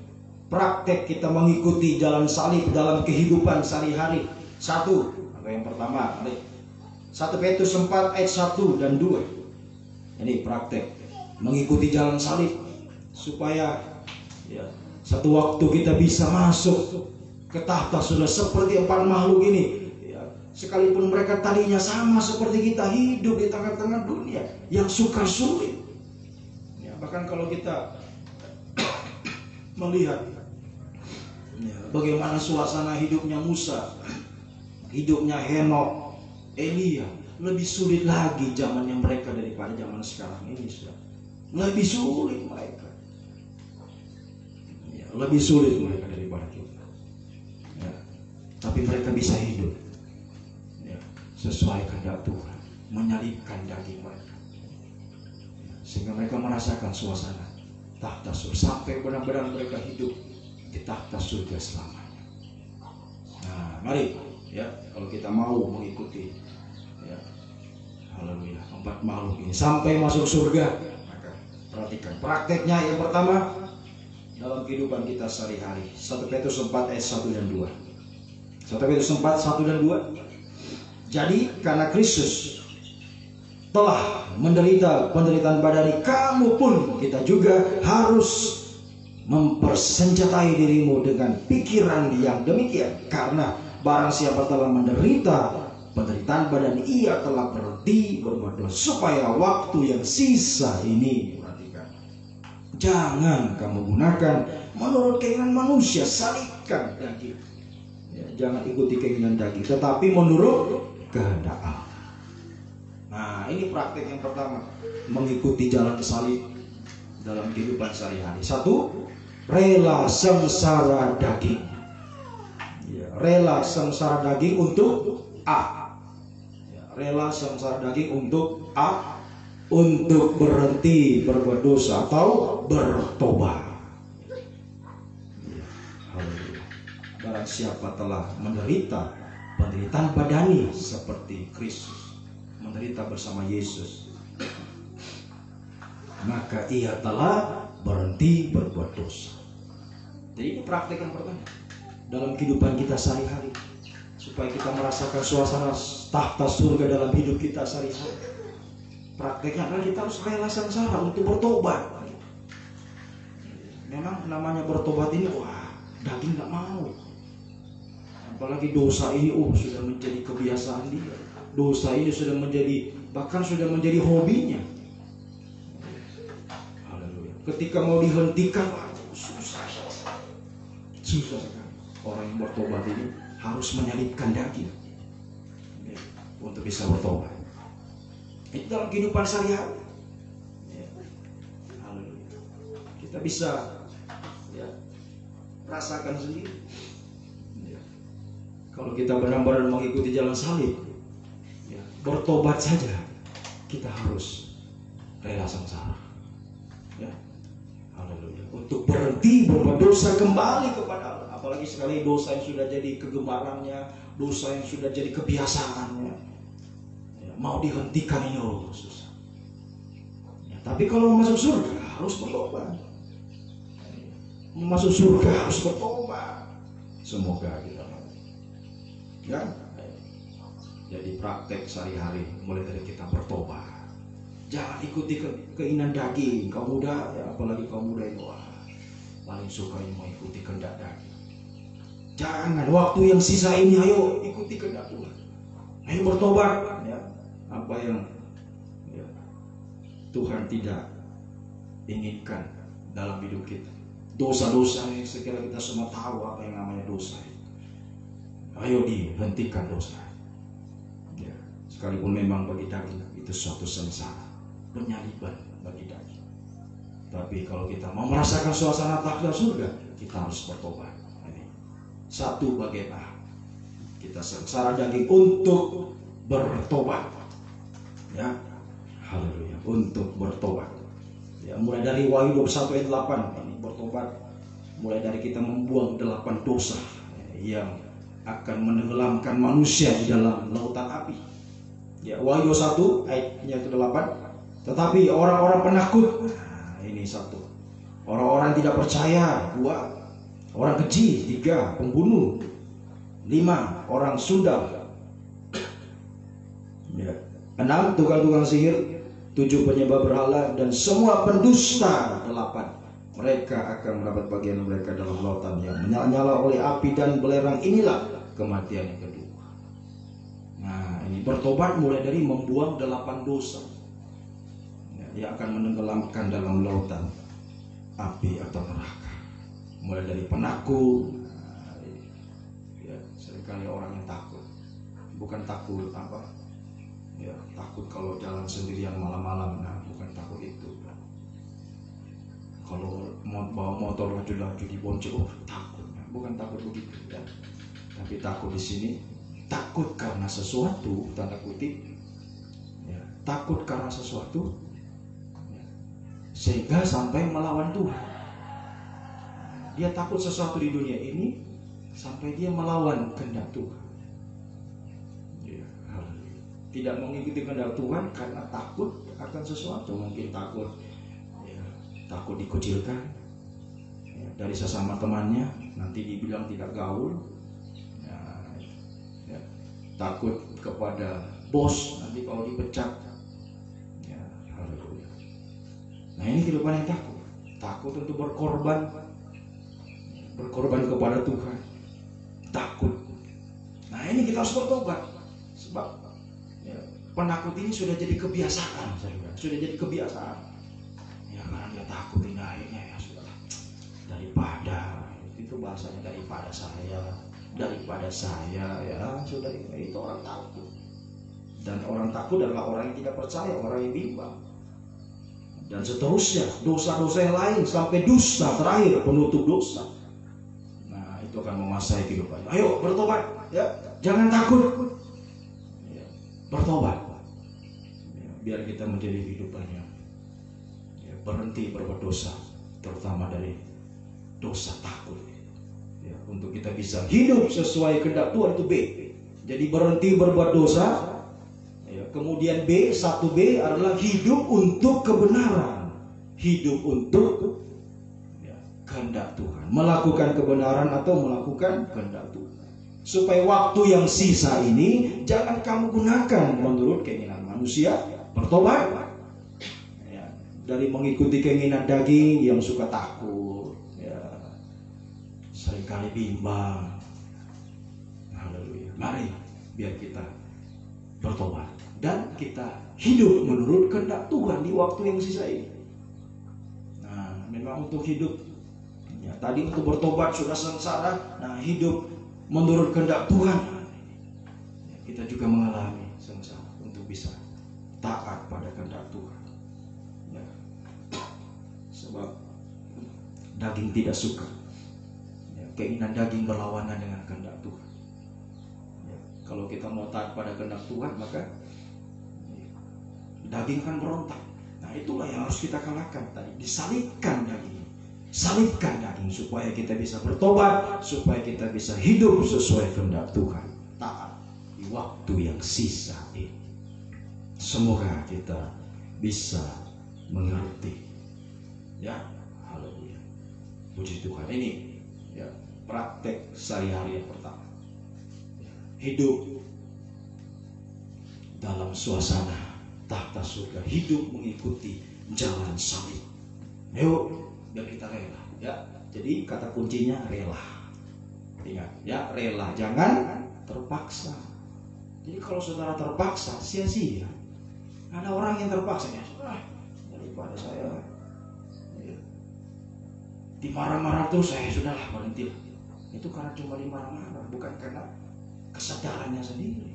Praktek kita mengikuti jalan salib dalam kehidupan sehari-hari. 1, yang pertama, 1 Petrus 4 ayat 1 dan 2. Ini praktek mengikuti jalan salib supaya satu waktu kita bisa masuk ke tahta surga seperti 4 makhluk ini. Sekalipun mereka tadinya sama seperti kita, hidup di tengah-tengah dunia yang sukar sulit. Bahkan kalau kita melihat bagaimana suasana hidupnya Musa, hidupnya Henok, Elia, lebih sulit lagi zamannya mereka daripada zaman sekarang ini, sudah. Lebih sulit mereka. Ya, lebih sulit mereka daripada kita. Ya. Tapi mereka bisa hidup ya, sesuai kehendak Tuhan, menyalibkan daging mereka, ya, sehingga mereka merasakan suasana tahta surga sampai benar-benar mereka hidup di tahta surga selamanya. Nah, mari ya, kalau kita mau mengikuti ya, haleluya, 4 makhluk ini sampai masuk surga, maka perhatikan prakteknya. Yang pertama, dalam kehidupan kita sehari-hari, 1 Petrus 4 ayat 1 dan 2. 1 Petrus 4 1 dan 2. Jadi karena Kristus telah menderita penderitaan badani, kamu pun, kita juga harus mempersenjatai dirimu dengan pikiran yang demikian. Karena barang siapa telah menderita penderitaan badani, ia telah berhenti berbuat dosa, supaya waktu yang sisa ini, perhatikan, jangan kamu gunakan menurut keinginan manusia, salibkan daging. Ya, jangan ikuti keinginan daging, tetapi menurut kehendak Allah. Nah, ini praktek yang pertama, mengikuti jalan salib dalam kehidupan sehari-hari. 1, rela sengsara daging. Ya, rela sengsara daging untuk A. Ya, rela sengsara daging untuk A, untuk berhenti berbuat dosa atau bertobat. Ya, haleluya. Barang siapa telah menderita penderitaan badani seperti Kristus menderita bersama Yesus, maka ia telah berhenti berbuat dosa. Jadi ini praktek yang pertama dalam kehidupan kita sehari-hari, supaya kita merasakan suasana tahta surga dalam hidup kita sehari-hari. Prakteknya adalah kita harus rela sengsara untuk bertobat. Memang namanya bertobat ini, wah, daging gak mau. Apalagi dosa ini, sudah menjadi kebiasaan dia. Dosa ini sudah menjadi, bahkan sudah menjadi hobinya. Haleluya. Ketika mau dihentikan, susah sekali. Orang yang bertobat ini harus menyalibkan daging untuk bisa bertobat. Itu dalam kehidupan sehari-hari. Haleluya. Kita bisa ya, rasakan sendiri. Kalau kita benar-benar mengikuti jalan salib, ya, bertobat saja, kita harus rela sengsara. Ya, haleluya. Untuk berhenti berbuat dosa, kembali kepada Allah. Apalagi sekali dosa yang sudah jadi kegemarannya, dosa yang sudah jadi kebiasaannya, ya, mau dihentikan ini susah. Ya, tapi kalau mau masuk surga harus bertobat. Mau masuk surga harus bertobat. Semoga kita mau. Ya, jadi praktek sehari-hari mulai dari kita bertobat. Jangan ikuti keinginan daging. Kaum muda, ya, apalagi kaum muda itu paling suka mengikuti kehendak daging. Jangan, waktu yang sisa ini ayo ikuti kehendak Tuhan. Ayo bertobat. Ya, apa yang ya, Tuhan tidak inginkan dalam hidup kita. Dosa-dosa yang sekiranya kita semua tahu apa yang namanya dosa. Ayo dihentikan dosa. Ya, sekalipun memang bagi daging itu suatu sengsara, penyaliban bagi daging. Tapi kalau kita mau merasakan suasana tahta surga, kita harus bertobat. Ini 1 bagian A. Kita sengsara daging untuk bertobat. Ya, haleluya, untuk bertobat. Ya, mulai dari Wahyu 21 ayat 8 ini bertobat. Mulai dari kita membuang 8 dosa yang akan menenggelamkan manusia di dalam lautan api. Ya, Wahyu 1 ayatnya ke-8. Tetapi orang-orang penakut, ini 1. Orang-orang tidak percaya, 2. Orang keji, 3. Pembunuh, 5. Orang sundal, ya. 6. Tukang-tukang sihir, 7. Penyembah berhala, dan semua pendusta, 8. Mereka akan mendapat bagian mereka dalam lautan yang menyala-nyala oleh api dan belerang. Inilah kematian yang kedua. Nah, ini bertobat mulai dari membuang 8 dosa. Ya, dia akan menenggelamkan dalam lautan api atau neraka. Mulai dari penakut. Ya, seringkali orang yang takut, bukan takut apa? Ya, takut kalau jalan sendirian malam-malam. Nah, bukan takut itu. Kalau mau bawa motor laju-laju di bonceng, takut. Nah, bukan takut begitu ya. Tapi takut di sini takut karena sesuatu, tanda kutip. Ya, takut karena sesuatu ya, sehingga sampai melawan Tuhan. Dia takut sesuatu di dunia ini sampai dia melawan kehendak Tuhan. Ya, tidak mengikuti kehendak Tuhan karena takut akan sesuatu. Mungkin takut takut dikucilkan ya, dari sesama temannya, nanti dibilang tidak gaul ya, takut kepada bos, nanti kalau dipecat ya, haleluya. Nah, ini kehidupan yang takut untuk berkorban kepada Tuhan, takut. Nah, ini kita harus bertobat, sebab ya, penakut ini sudah jadi kebiasaan, sudah jadi kebiasaan. Ya, karena dia takut ini akhirnya ya sudah, daripada itu bahasanya daripada saya ya sudah, itu orang takut. Dan orang takut adalah orang yang tidak percaya, orang yang bimbang, dan seterusnya, dosa-dosa yang lain sampai dusta terakhir, penutup dosa. Nah, itu akan menguasai kehidupan. Ayo bertobat ya, jangan takut ya, bertobat ya, biar kita menjadi kehidupannya berhenti berbuat dosa, terutama dari dosa takut ya, untuk kita bisa hidup sesuai kehendak Tuhan. Itu B. Jadi berhenti berbuat dosa ya. Kemudian B, 1B adalah hidup untuk kebenaran, hidup untuk ya, kehendak Tuhan, melakukan kebenaran atau melakukan kehendak Tuhan, supaya waktu yang sisa ini jangan kamu gunakan menurut keinginan manusia. Bertobat dari mengikuti keinginan daging yang suka takut ya, seringkali bimbang. Haleluya. Mari biar kita bertobat dan kita hidup menurut kehendak Tuhan di waktu yang sisa ini. Nah, memang untuk hidup ya, tadi untuk bertobat sudah sengsara. Nah, hidup menurut kehendak Tuhan ya, kita juga mengalami sengsara untuk bisa taat pada kehendak Tuhan. Sebab daging tidak suka ya, keinginan daging berlawanan dengan kehendak Tuhan ya, kalau kita mau taat pada kehendak Tuhan maka ya, daging akan berontak. Nah, itulah yang harus kita kalahkan tadi, disalibkan daging supaya kita bisa bertobat, supaya kita bisa hidup sesuai kehendak Tuhan, taat di waktu yang sisa ini. Semoga kita bisa mengerti ya, haleluya, puji Tuhan. Ini ya praktek sehari-hari yang pertama, hidup dalam suasana tahta surga, hidup mengikuti jalan salib. Ayo biar kita rela ya. Jadi kata kuncinya rela, ingat ya, rela, jangan terpaksa. Jadi kalau saudara terpaksa sia-sia. Ada orang yang terpaksa ya, daripada saya dimarah-marah tuh saya sudahlah berhenti. Itu karena cuma dimarah-marah, bukan karena kesadarannya sendiri.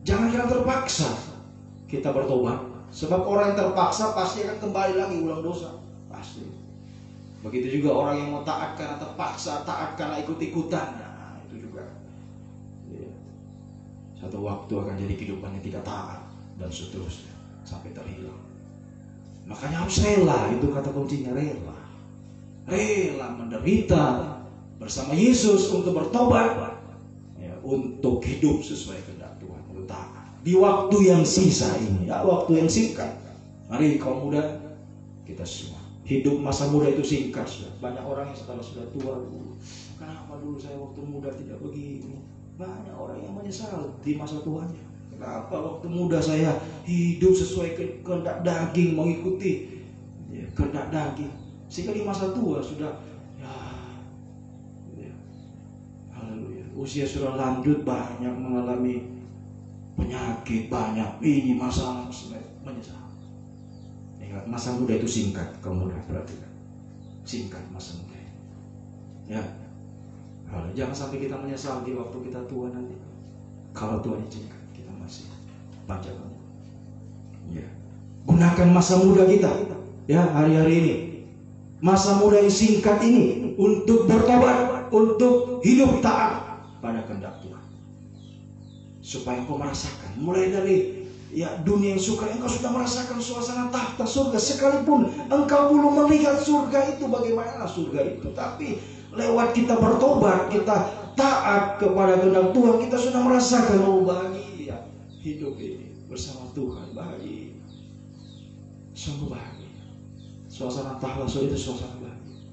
Jangan kita terpaksa kita bertobat, sebab orang yang terpaksa pasti akan kembali lagi ulang dosa, pasti. Begitu juga orang yang mau taat karena terpaksa, taat karena ikut-ikutan. Nah, itu juga satu waktu akan jadi kehidupannya tidak taat dan seterusnya sampai terhilang. Makanya harus rela, itu kata kuncinya, rela. Rela menderita bersama Yesus untuk bertobat ya, untuk hidup sesuai kehendak Tuhan, untuk taat di waktu yang sisa ini ya, waktu yang singkat. Mari kaum muda, kita semua hidup masa muda itu singkat sudah. Banyak orang yang setelah sudah tua, kenapa dulu saya waktu muda tidak begini. Banyak orang yang menyesal di masa tuanya. Kenapa waktu muda saya hidup sesuai kehendak daging, mengikuti ya, kehendak daging, sehingga di masa tua sudah ya, haleluya, usia sudah lanjut, banyak mengalami penyakit, banyak ini masalah, menyesal. Ingat, masa muda itu singkat, kamu muda perhatikan, singkat masa muda ya. Jangan sampai kita menyesal di waktu kita tua nanti, kalau Tuhan izinkan. kasih. Panjang umur. Ya. Gunakan masa muda kita, ya, hari-hari ini. Masa muda yang singkat ini untuk bertobat, untuk hidup taat pada kehendak Tuhan. Supaya engkau merasakan, mulai dari dunia yang suka, engkau sudah merasakan suasana tahta surga. Sekalipun engkau belum melihat surga itu, bagaimana surga itu, tapi lewat kita bertobat, kita taat kepada kehendak Tuhan, kita sudah merasakan, oh bahagia hidup ini bersama Tuhan, bahagia, sungguh bahagia. Suasana tahta surga itu suasana bahagia.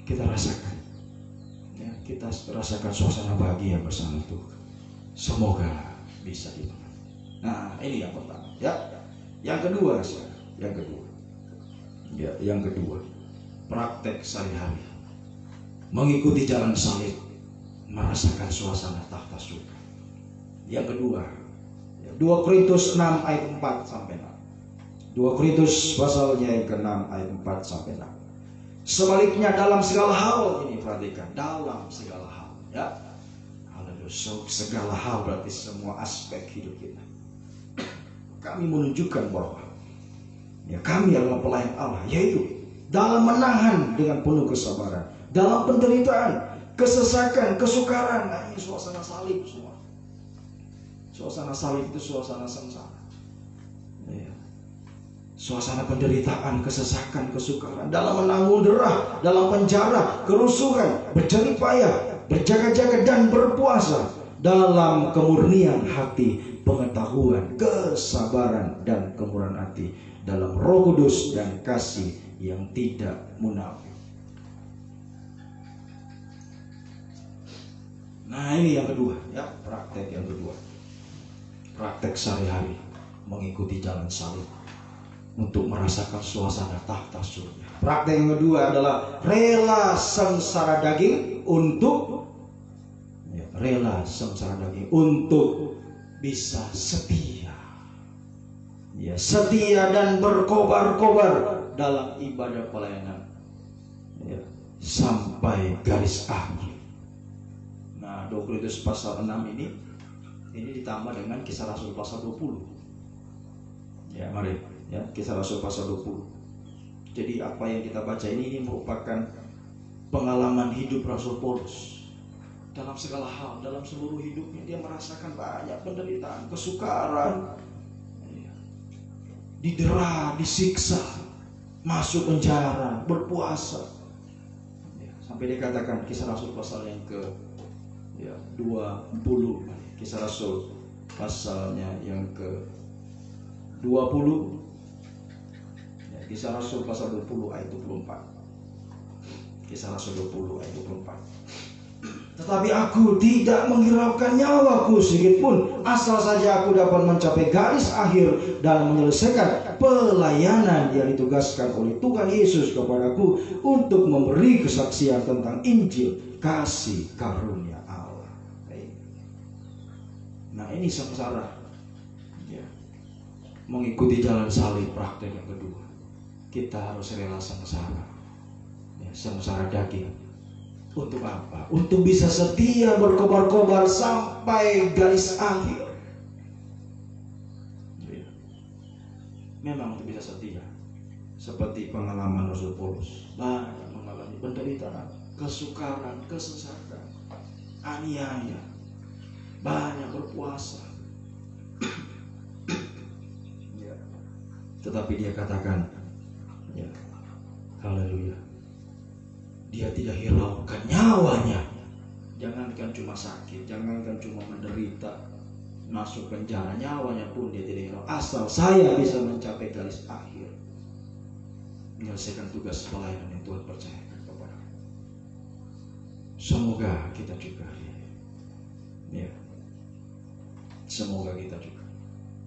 Kita rasakan, ya, kita rasakan suasana bahagia bersama Tuhan. Semoga bisa dimengerti. Nah, ini yang pertama, ya. Yang kedua, yang kedua, praktek sehari-hari, mengikuti jalan salib, merasakan suasana tahta surga. Yang kedua, 2 Korintus 6 ayat 4 sampai 6. 2 Korintus pasalnya yang ke-6 ayat 4 sampai 6. Sebaliknya dalam segala hal, ini perhatikan, dalam segala hal, ya. Haleluya, segala hal berarti semua aspek hidup kita. Kami menunjukkan bahwa, ya, kami adalah pelayan Allah, yaitu dalam menahan dengan penuh kesabaran, dalam penderitaan, kesesakan, kesukaran. Nah, ini suasana salib semua. Suasana salib itu suasana sengsara, ya. Suasana penderitaan, kesesakan, kesukaran, dalam menanggung derah, dalam penjara, kerusuhan, berjerih payah, berjaga-jaga dan berpuasa, dalam kemurnian hati, pengetahuan, kesabaran dan kemurahan hati, dalam Roh Kudus dan kasih yang tidak munafik. Nah, ini yang kedua, ya, praktek yang kedua. Praktek sehari-hari mengikuti jalan salib untuk merasakan suasana tahta surga. Praktek yang kedua adalah rela sengsara daging untuk, ya, rela sengsara daging untuk bisa setia, ya, setia dan berkobar-kobar dalam ibadah pelayanan, ya, sampai garis akhir. Nah, 2 Korintus pasal 6 ini ditambah dengan Kisah Rasul pasal 20. Ya, mari, ya, Kisah Rasul pasal 20. Jadi apa yang kita baca ini merupakan pengalaman hidup Rasul Paulus. Dalam segala hal, dalam seluruh hidupnya dia merasakan banyak penderitaan, kesukaran, didera, disiksa, masuk penjara, berpuasa, sampai dikatakan Kisah Rasul pasal yang ke 20, Kisah Rasul pasalnya yang ke 20, Kisah Rasul pasal 20 ayat 24. Kisah Rasul 20 ayat 24. Tetapi aku tidak menghiraukan nyawaku sedikit pun, asal saja aku dapat mencapai garis akhir dalam menyelesaikan pelayanan yang ditugaskan oleh Tuhan Yesus kepadaku untuk memberi kesaksian tentang Injil kasih karunia Allah. Nah, ini sengsara, ya, mengikuti jalan salib. Praktek yang kedua, kita harus rela sengsara, ya, sengsara daging. Untuk apa? Untuk bisa setia berkobar-kobar sampai garis akhir. Memang untuk bisa setia. Seperti pengalaman Rasul Paulus, banyak mengalami penderitaan, kesukaran, kesesakan, aniaya, banyak berpuasa. Tetapi dia katakan, ya, haleluya, dia tidak hiraukan nyawanya. Jangankan cuma sakit, jangankan cuma menderita, masuk penjara, nyawanya pun dia tidak hiraukan. Asal saya bisa mencapai garis akhir, menyelesaikan tugas pelayanan yang Tuhan percayakan kepada. Semoga kita juga, ya, semoga kita juga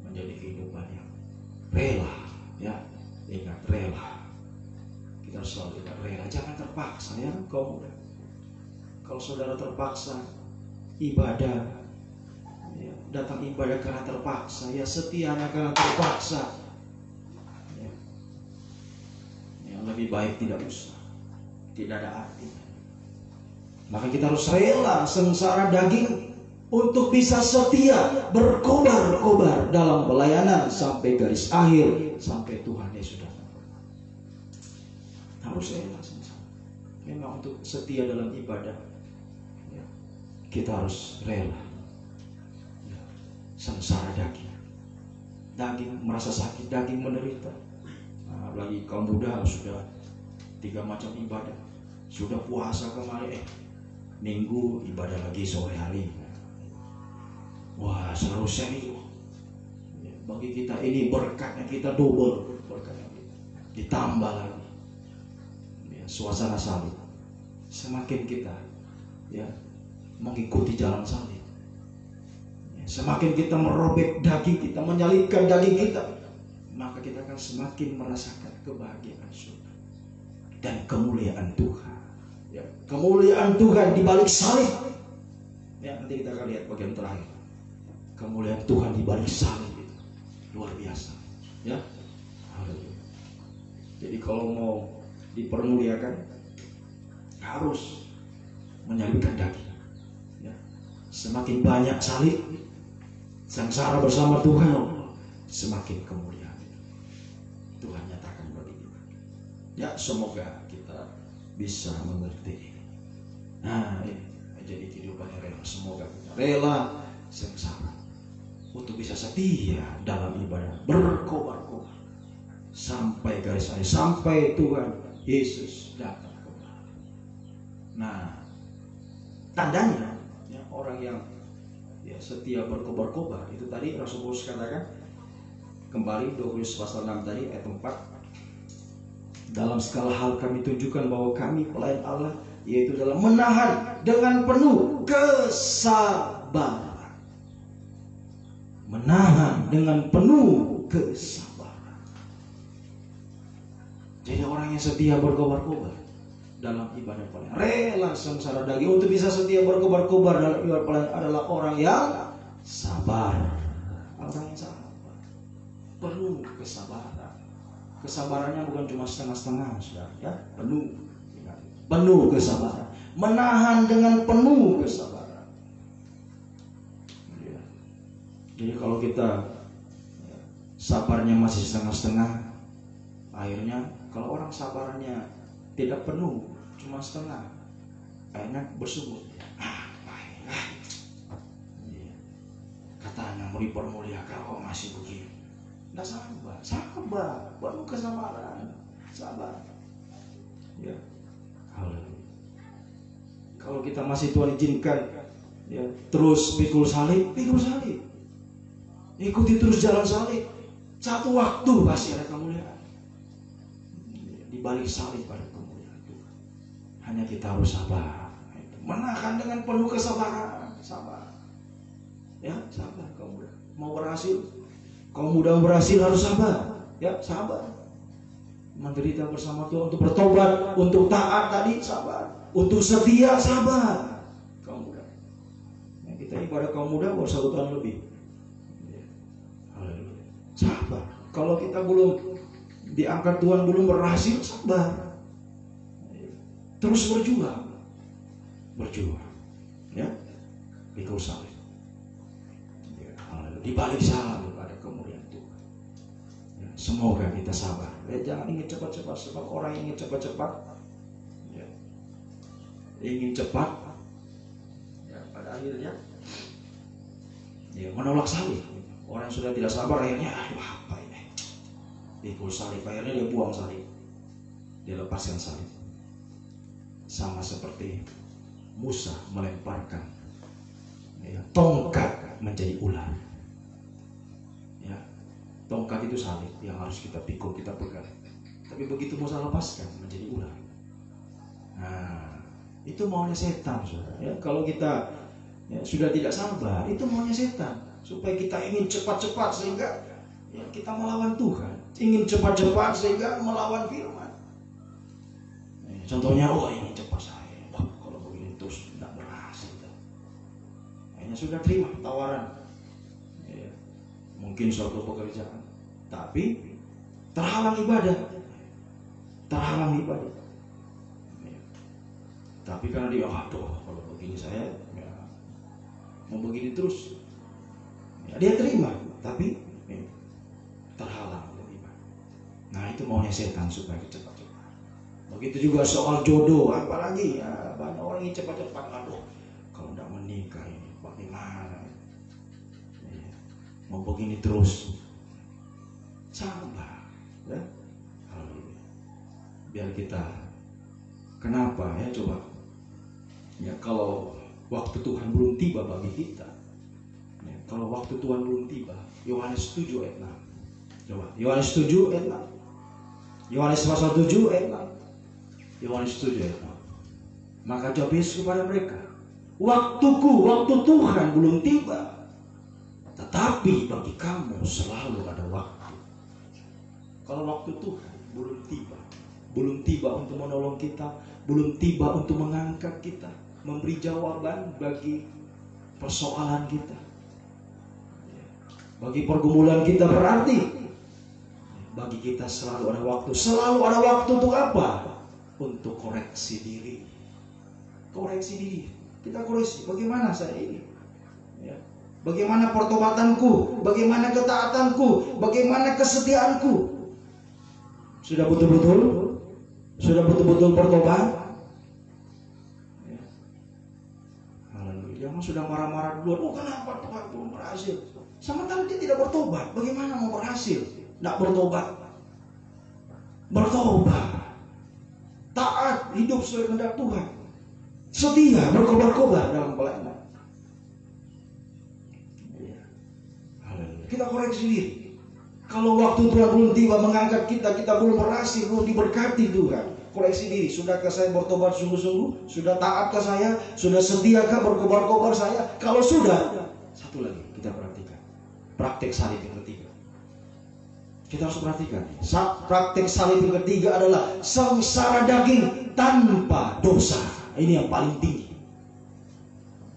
menjadi kehidupan yang rela, ya, ingat rela. Kita selalu ingat rela, jangan terpaksa, ya. Kalau saudara terpaksa ibadah, ya, datang ibadah karena terpaksa, ya, setianya karena terpaksa, ya, yang lebih baik tidak usah, tidak ada arti. Maka kita harus rela sengsara daging untuk bisa setia berkobar-kobar dalam pelayanan sampai garis akhir, sampai Tuhan Yesus datang. Harus rela. Memang untuk setia dalam ibadah, ya, kita harus rela. Ya, sengsara daging merasa sakit, daging menderita. Nah, lagi kaum muda sudah 3 macam ibadah, sudah puasa kemarin, minggu ibadah lagi sore hari. Wah, seharusnya nih, ya, bagi kita ini berkatnya kita double, berkatnya kita ditambah lagi. Ya, suasana salib, semakin kita, ya, mengikuti jalan salib, ya, semakin kita merobek daging kita, menyalibkan daging kita, maka kita akan semakin merasakan kebahagiaan surga dan kemuliaan Tuhan. Ya, kemuliaan Tuhan di balik salib. Ya, nanti kita akan lihat bagian terakhir. Kemuliaan Tuhan di balik salib itu luar biasa. Ya, haleluya. Jadi kalau mau dipermuliakan harus menyalibkan daging. Ya, semakin banyak salib, sengsara bersama Tuhan, semakin kemuliaan Tuhan nyatakan bagi kita. Ya, semoga kita bisa mengerti ini. Nah, ini jadi kehidupan yang rela. Semoga kita rela sengsara untuk bisa setia dalam ibadah, berkobar-kobar sampai garis akhir, sampai Tuhan Yesus datang kembali. Nah, tandanya, ya, orang yang, ya, setia berkobar-kobar itu tadi Rasul Paulus katakan kembali 2 Korintus pasal 6 tadi ayat 4. Dalam segala hal kami tunjukkan bahwa kami pelayan Allah, yaitu dalam menahan dengan penuh kesabaran. Menahan dengan penuh kesabaran. Jadi orang yang setia berkobar-kobar dalam ibadah pelayanan, rela sengsara daging untuk bisa setia berkobar-kobar dalam ibadah pelayanan adalah orang yang sabar. Orang yang sabar, penuh kesabaran. Kesabarannya bukan cuma setengah-setengah, saudara, ya, penuh kesabaran. Menahan dengan penuh kesabaran. Jadi kalau kita, ya, sabarnya masih setengah-setengah, akhirnya kalau orang sabarnya tidak penuh, cuma setengah, akhirnya bersungut. Baiklah, ya, katanya mau dipermuliakan kok masih begini. Nggak sabar, penuh kesabaran, sabar. Ya, haleluya. Kalau kita masih Tuhan izinkan, ya, terus pikul salib. Ikuti terus jalan salib. Satu waktu pasti ada kemuliaan. Di balik salib ada kemuliaan Tuhan. Hanya kita harus sabar. Menahan dengan penuh kesabaran. Sabar. Ya, sabar kaum muda. Mau berhasil, kaum muda berhasil harus sabar. Ya, sabar. Menderita bersama Tuhan, untuk bertobat, untuk taat tadi sabar, untuk setia sabar. Kaum muda. Ya, kita ibadah kaum muda baru 1 tahun lebih. Sabar. Kalau kita belum diangkat Tuhan, belum berhasil, sabar. Terus berjuang. Ya, pikul salib. Ya, di balik salib ada kemuliaan Tuhan. Ya, semoga kita sabar. Ya, jangan ingin cepat-cepat, sebab orang yang ingin cepat-cepat, ya, ingin cepat, ya, pada akhirnya, ya, menolak salib. Orang yang sudah tidak sabar akhirnya, aduh apa ini, pikul salib, akhirnya dia buang salib, dia lepaskan salib. Sama seperti Musa melemparkan, ya, tongkat menjadi ular. Ya, tongkat itu salib yang harus kita pikul, kita pegang. Tapi begitu Musa lepaskan menjadi ular. Nah, itu maunya setan, saudara. Ya, kalau kita, ya, sudah tidak sabar, itu maunya setan. Supaya kita ingin cepat-cepat sehingga, ya, kita melawan Tuhan. Ingin cepat-cepat sehingga melawan firman. Contohnya, ini cepat saya. Kalau begini terus tidak berhasil. Hanya sudah terima tawaran, ya, mungkin suatu pekerjaan, tapi terhalang ibadah. Ya. Tapi karena dia, kalau begini saya, ya, mau begini terus. Ya, dia terima, tapi terhalang terima. Nah itu maunya setan supaya cepat-cepat. Begitu juga soal jodoh, apalagi ya, banyak orang yang cepat-cepat. Aduh, kalau tidak menikah ini bagaimana? Ya, mau begini terus, sabar, ya. Biar kita, kenapa ya coba? Ya kalau waktu Tuhan belum tiba bagi kita. Ya, kalau waktu Tuhan belum tiba, Yohanes 7 ayat 6. Coba, Yohanes 7 ayat 6. Yohanes pasal 7 ayat 6. Yohanes 7 ayat 6. Maka jawab Yesus kepada mereka, waktu Tuhan belum tiba. Tetapi bagi kamu selalu ada waktu. Kalau waktu Tuhan belum tiba untuk menolong kita, belum tiba untuk mengangkat kita, memberi jawaban bagi persoalan kita, bagi pergumulan kita, berarti bagi kita selalu ada waktu. Selalu ada waktu untuk apa? Untuk koreksi diri. Koreksi diri. Kita koreksi. Bagaimana saya ini? Ya. Bagaimana pertobatanku? Bagaimana ketaatanku? Bagaimana kesetiaanku? Sudah betul-betul bertobat? Ya. Haleluya. Jangan sudah marah-marah duluan. Oh kenapa Tuhan belum berhasil? Sementara dia tidak bertobat. Bagaimana mau berhasil? Tidak bertobat. Bertobat. Taat, hidup sesuai kehendak Tuhan. Setia, berkobar-kobar dalam pelayanan. Ya. Haleluya. Kita koreksi diri. Kalau waktu Tuhan belum tiba mengangkat kita, kita belum berhasil, belum diberkati Tuhan. Koreksi diri, sudahkah saya bertobat sungguh-sungguh? Sudah taatkah saya? Sudah setiakah berkobar-kobar saya? Kalau sudah, satu lagi kita perhatikan. Praktek salib yang ketiga. Kita harus perhatikan. Praktek salib yang ketiga adalah sengsara daging tanpa dosa. Ini yang paling tinggi.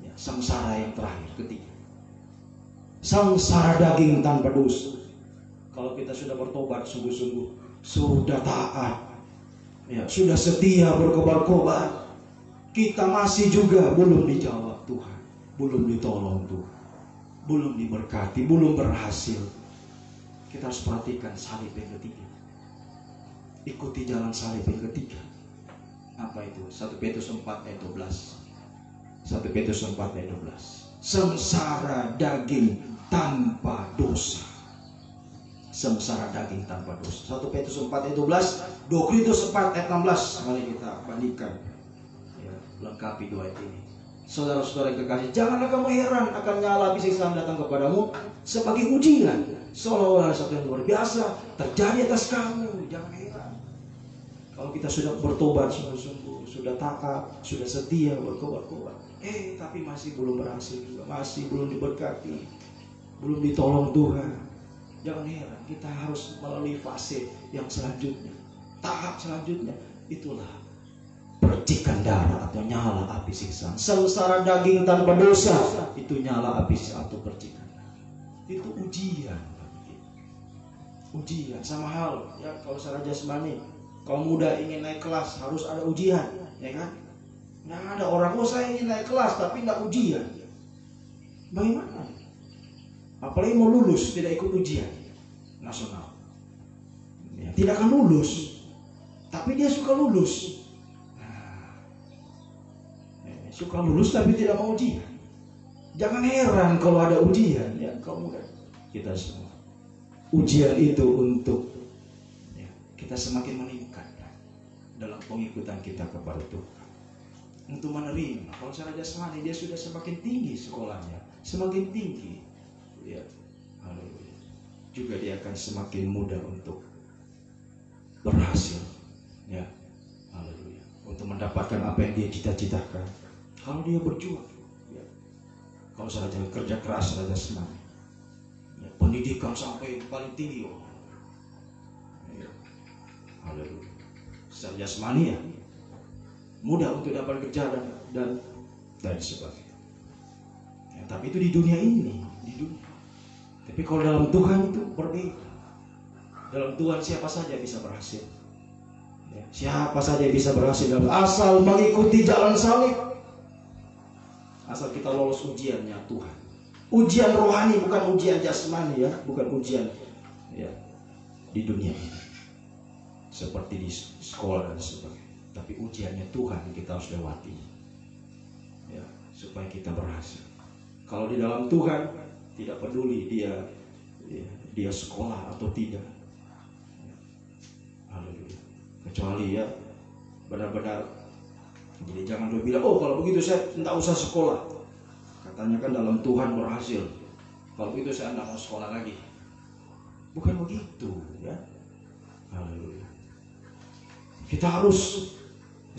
Ya, sengsara yang terakhir, ketiga. Sengsara daging tanpa dosa. Kalau kita sudah bertobat sungguh-sungguh, sudah taat, ya, sudah setia berkobar-kobar, kita masih juga belum dijawab Tuhan, belum ditolong Tuhan, belum diberkati, belum berhasil. Kita harus perhatikan salib yang ketiga. Ikuti jalan salib yang ketiga. Apa itu? 1 Petrus 4 ayat 12. 1 Petrus 4 ayat 12. Sengsara daging tanpa dosa. Sengsara daging tanpa dosa. 1 Petrus 4 ayat 12, 2 Korintus 4 ayat 16. Mari kita bandingkan, ya, lengkapi dua ayat ini. Saudara-saudara yang kekasih, janganlah kamu heran akan nyala api siksaan datang kepadamu sebagai ujian, seolah-olah satu yang luar biasa terjadi atas kamu. Jangan heran. Kalau kita sudah bertobat sungguh-sungguh, sudah taat, sudah setia berkobar-kobar, tapi masih belum berhasil juga, masih belum diberkati, belum ditolong Tuhan. Jangan heran, kita harus melalui fase yang selanjutnya, tahap selanjutnya. Itulah percikan darah atau nyala api siksaan. Sengsara daging tanpa dosa, itu nyala api siksaan atau percikan. Itu ujian. Ujian sama hal, ya, kalau secara jasmani, kalau muda ingin naik kelas harus ada ujian, ya kan? Nah, ada orang, saya ingin naik kelas tapi nggak ujian. Bagaimana? Apalagi mau lulus tidak ikut ujian nasional, ya, tidak akan lulus. Tapi dia suka lulus. Suka lulus tapi tidak mau ujian. Jangan heran kalau ada ujian, ya, kamu kan, kita semua. Ujian itu untuk, ya, kita semakin meningkat dalam pengikutan kita kepada Tuhan. Untuk menerima, kalau secara jasmani dia sudah semakin tinggi sekolahnya, semakin tinggi, ya, haleluya. Juga dia akan semakin mudah untuk berhasil, ya, haleluya, untuk mendapatkan apa yang dia cita-citakan. Kalau dia berjuang, ya, kalau saja kerja keras, saja senang, ya, pendidikan sampai paling tinggi, oh, ya, haleluya. Secara jasmani, ya, mudah untuk dapat kerja dan sebagainya. Ya, tapi itu di dunia ini, di dunia. Tapi kalau dalam Tuhan itu berbeda. Dalam Tuhan siapa saja bisa berhasil. Ya, siapa saja bisa berhasil dalam asal mengikuti jalan salib. asal kita lolos ujiannya Tuhan. Ujian rohani, bukan ujian jasmani ya, bukan ujian ya di dunia ini seperti di sekolah dan sebagainya. Tapi ujiannya Tuhan kita harus lewati ya, supaya kita berhasil. Kalau di dalam Tuhan tidak peduli dia sekolah atau tidak. Haleluya. Kecuali ya benar-benar. Jadi jangan dulu bilang, oh kalau begitu saya tidak usah sekolah. Katanya kan dalam Tuhan berhasil. Kalau begitu saya tidak mau sekolah lagi. Bukan begitu ya. Haleluya. Kita harus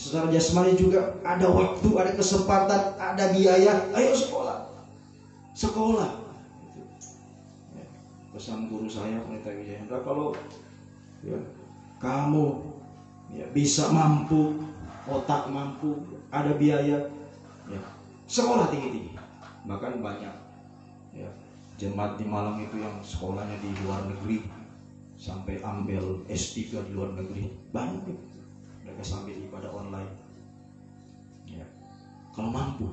secara jasmani juga ada waktu, ada kesempatan, ada biaya. Ayo sekolah. Sekolah. Ya. Pesan guru saya Pendeta Wijahendra, kalau ya, kamu ya, bisa mampu, otak mampu, ada biaya, ya, sekolah tinggi-tinggi. Bahkan banyak ya, jemaat di Malang itu yang sekolahnya di luar negeri sampai ambil S3 di luar negeri, banyak itu. Mereka sambil ibadah online ya, kalau mampu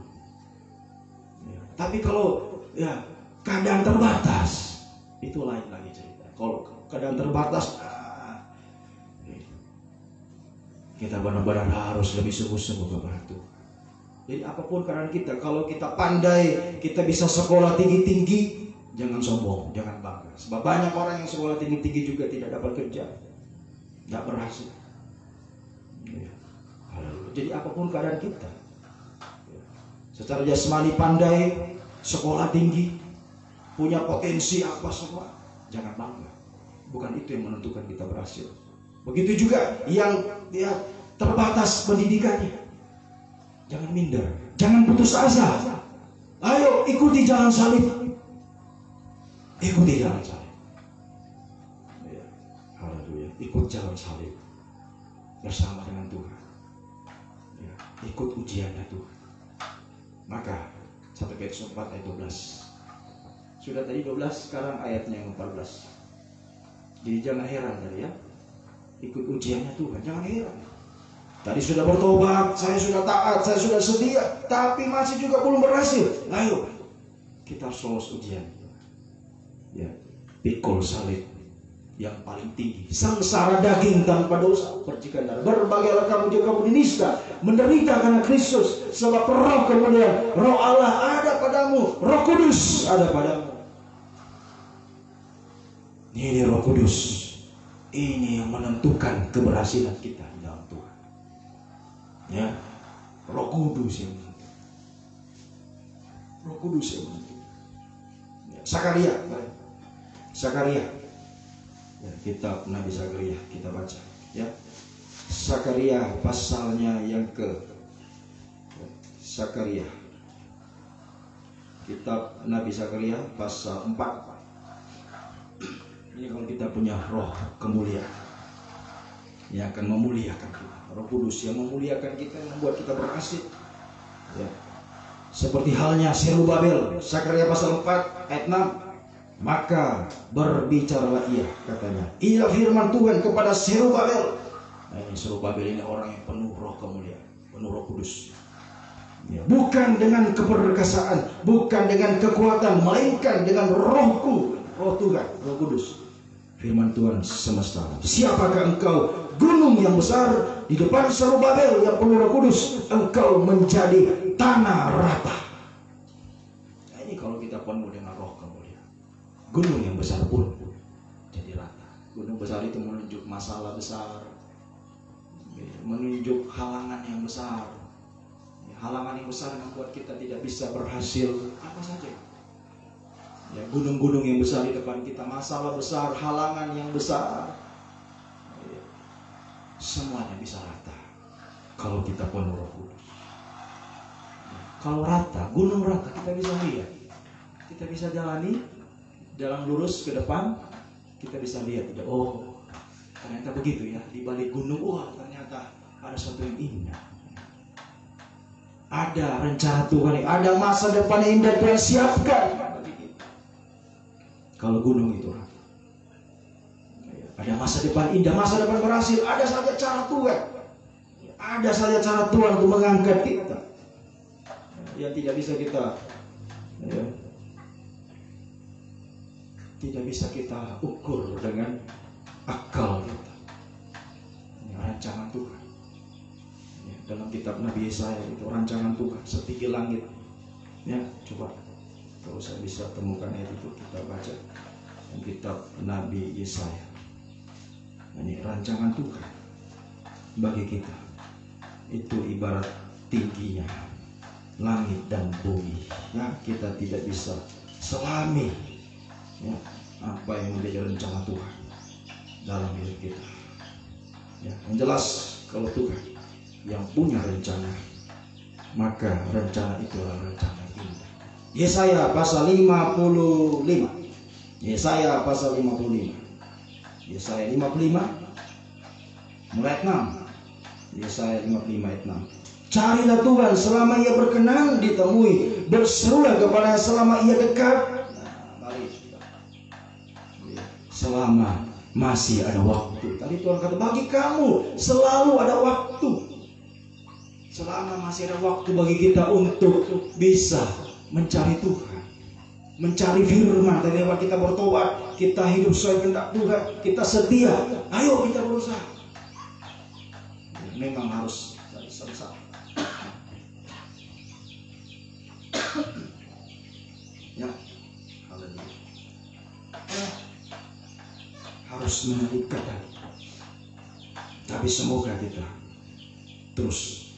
ya. Tapi kalau ya keadaan terbatas, itu lain lagi cerita. Kalau keadaan terbatas, kita benar-benar harus lebih sungguh-sungguh kepada Tuhan. Jadi apapun keadaan kita, kalau kita pandai, kita bisa sekolah tinggi-tinggi, jangan sombong, jangan bangga. Sebab banyak orang yang sekolah tinggi-tinggi juga tidak dapat kerja, tidak berhasil. Jadi apapun keadaan kita, secara jasmani pandai, sekolah tinggi, punya potensi apa semua, jangan bangga. Bukan itu yang menentukan kita berhasil. Begitu juga yang dia terbatas pendidikannya, jangan minder, jangan putus asa. Ayo ikuti jalan salib, ikuti jalan salib. Haleluya, ikut jalan salib bersama dengan Tuhan. Ya, ikut ujiannya Tuhan. Maka 1 Petrus 4 ayat 12. Sudah tadi 12, sekarang ayatnya yang 14. Jadi jangan heran tadi ya, ikut ujiannya Tuhan, jangan heran. Tadi sudah bertobat, saya sudah taat, saya sudah setia, tapi masih juga belum berhasil. Ayo, kita harus lolos ujian. Ya, pikul salib yang paling tinggi, sengsara daging tanpa dosa, percikan darah. Berbagailah kamu jika kamu dinista, menderita karena Kristus, sebab roh kemudian roh Allah ada padamu, Roh Kudus ada padamu. Ini Roh Kudus, ini yang menentukan keberhasilan kita di dalam Tuhan. Ya, Roh Kudus yang menentukan. Roh Kudus yang menentukan. Ya, Sakaria. Ya, kitab Nabi Zakaria kita baca ya. Zakaria pasalnya yang Zakaria, kitab Nabi Zakaria pasal 4. Ini kalau kita punya roh kemuliaan yang akan memuliakan kita, Roh Kudus yang memuliakan kita, yang membuat kita berhasil ya. Seperti halnya Zerubabel, Zakaria pasal 4 ayat 6. Maka berbicaralah ia, katanya, ia firman Tuhan kepada Zerubabel. Nah, ini Zerubabel ini orang yang penuh roh kemuliaan, penuh Roh Kudus ya. Bukan dengan keperkasaan, bukan dengan kekuatan, melainkan dengan rohku, roh Tuhan, Roh Kudus. Firman Tuhan semesta alam, siapakah engkau, gunung yang besar, di depan Zerubabel yang penuh Roh Kudus, engkau menjadi tanah rata. Nah, ini kalau kita penuh dengan roh kemuliaan, gunung yang besar pun jadi rata. Gunung besar itu menunjuk masalah besar, menunjuk halangan yang besar. Halangan yang besar yang membuat kita tidak bisa berhasil apa saja. Ya, gunung-gunung yang besar di depan kita, masalah besar, halangan yang besar, ya, semuanya bisa rata kalau kita penuh Roh Kudus. Kalau rata, gunung rata, kita bisa lihat, kita bisa jalani jalan lurus ke depan, kita bisa lihat, oh ternyata begitu ya, di balik gunung, wah ternyata ada sesuatu yang indah, ada rencana Tuhan, ada masa depan yang indah Tuhan siapkan. Kalau gunung itu ada masa depan indah, masa depan berhasil, ada saja cara Tuhan, ada saja cara Tuhan untuk mengangkat kita. yang tidak bisa kita ya, tidak bisa kita ukur dengan akal kita. Ini rancangan Tuhan. Ya, dalam kitab Nabi Yesaya itu rancangan Tuhan setinggi langit. Ya, coba kalau saya bisa temukan ayat itu, kita baca dalam kitab Nabi Yesaya. Ini rancangan Tuhan bagi kita. Itu ibarat tingginya langit dan bumi. Ya, kita tidak bisa selami ya, apa yang menjadi rencana Tuhan dalam hidup kita. Ya, yang jelas kalau Tuhan yang punya rencana, maka rencana itu adalah rencana indah. Yesaya pasal 55. Yesaya pasal 55. Yesaya 55 mulai 6. Yesaya 55 ayat 6. Carilah Tuhan selama ia berkenan ditemui, berserulah kepada selama ia dekat. Selama masih ada waktu. Tadi Tuhan kata bagi kamu selalu ada waktu. Selama masih ada waktu bagi kita untuk bisa mencari Tuhan, mencari firman. Tadi lewat kita bertobat, kita hidup sesuai kehendak Tuhan, kita setia. Ayo kita berusaha. Memang harus dari selesai. Ya, haleluya. Harus menaikkan. Tapi semoga kita terus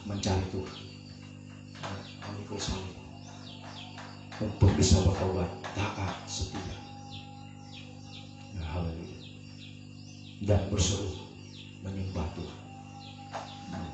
mencari Tuhan. Amikul salib untuk bisa bertobat, taat, setia. Ya, haleluya. Dan berseru menyembah Tuhan.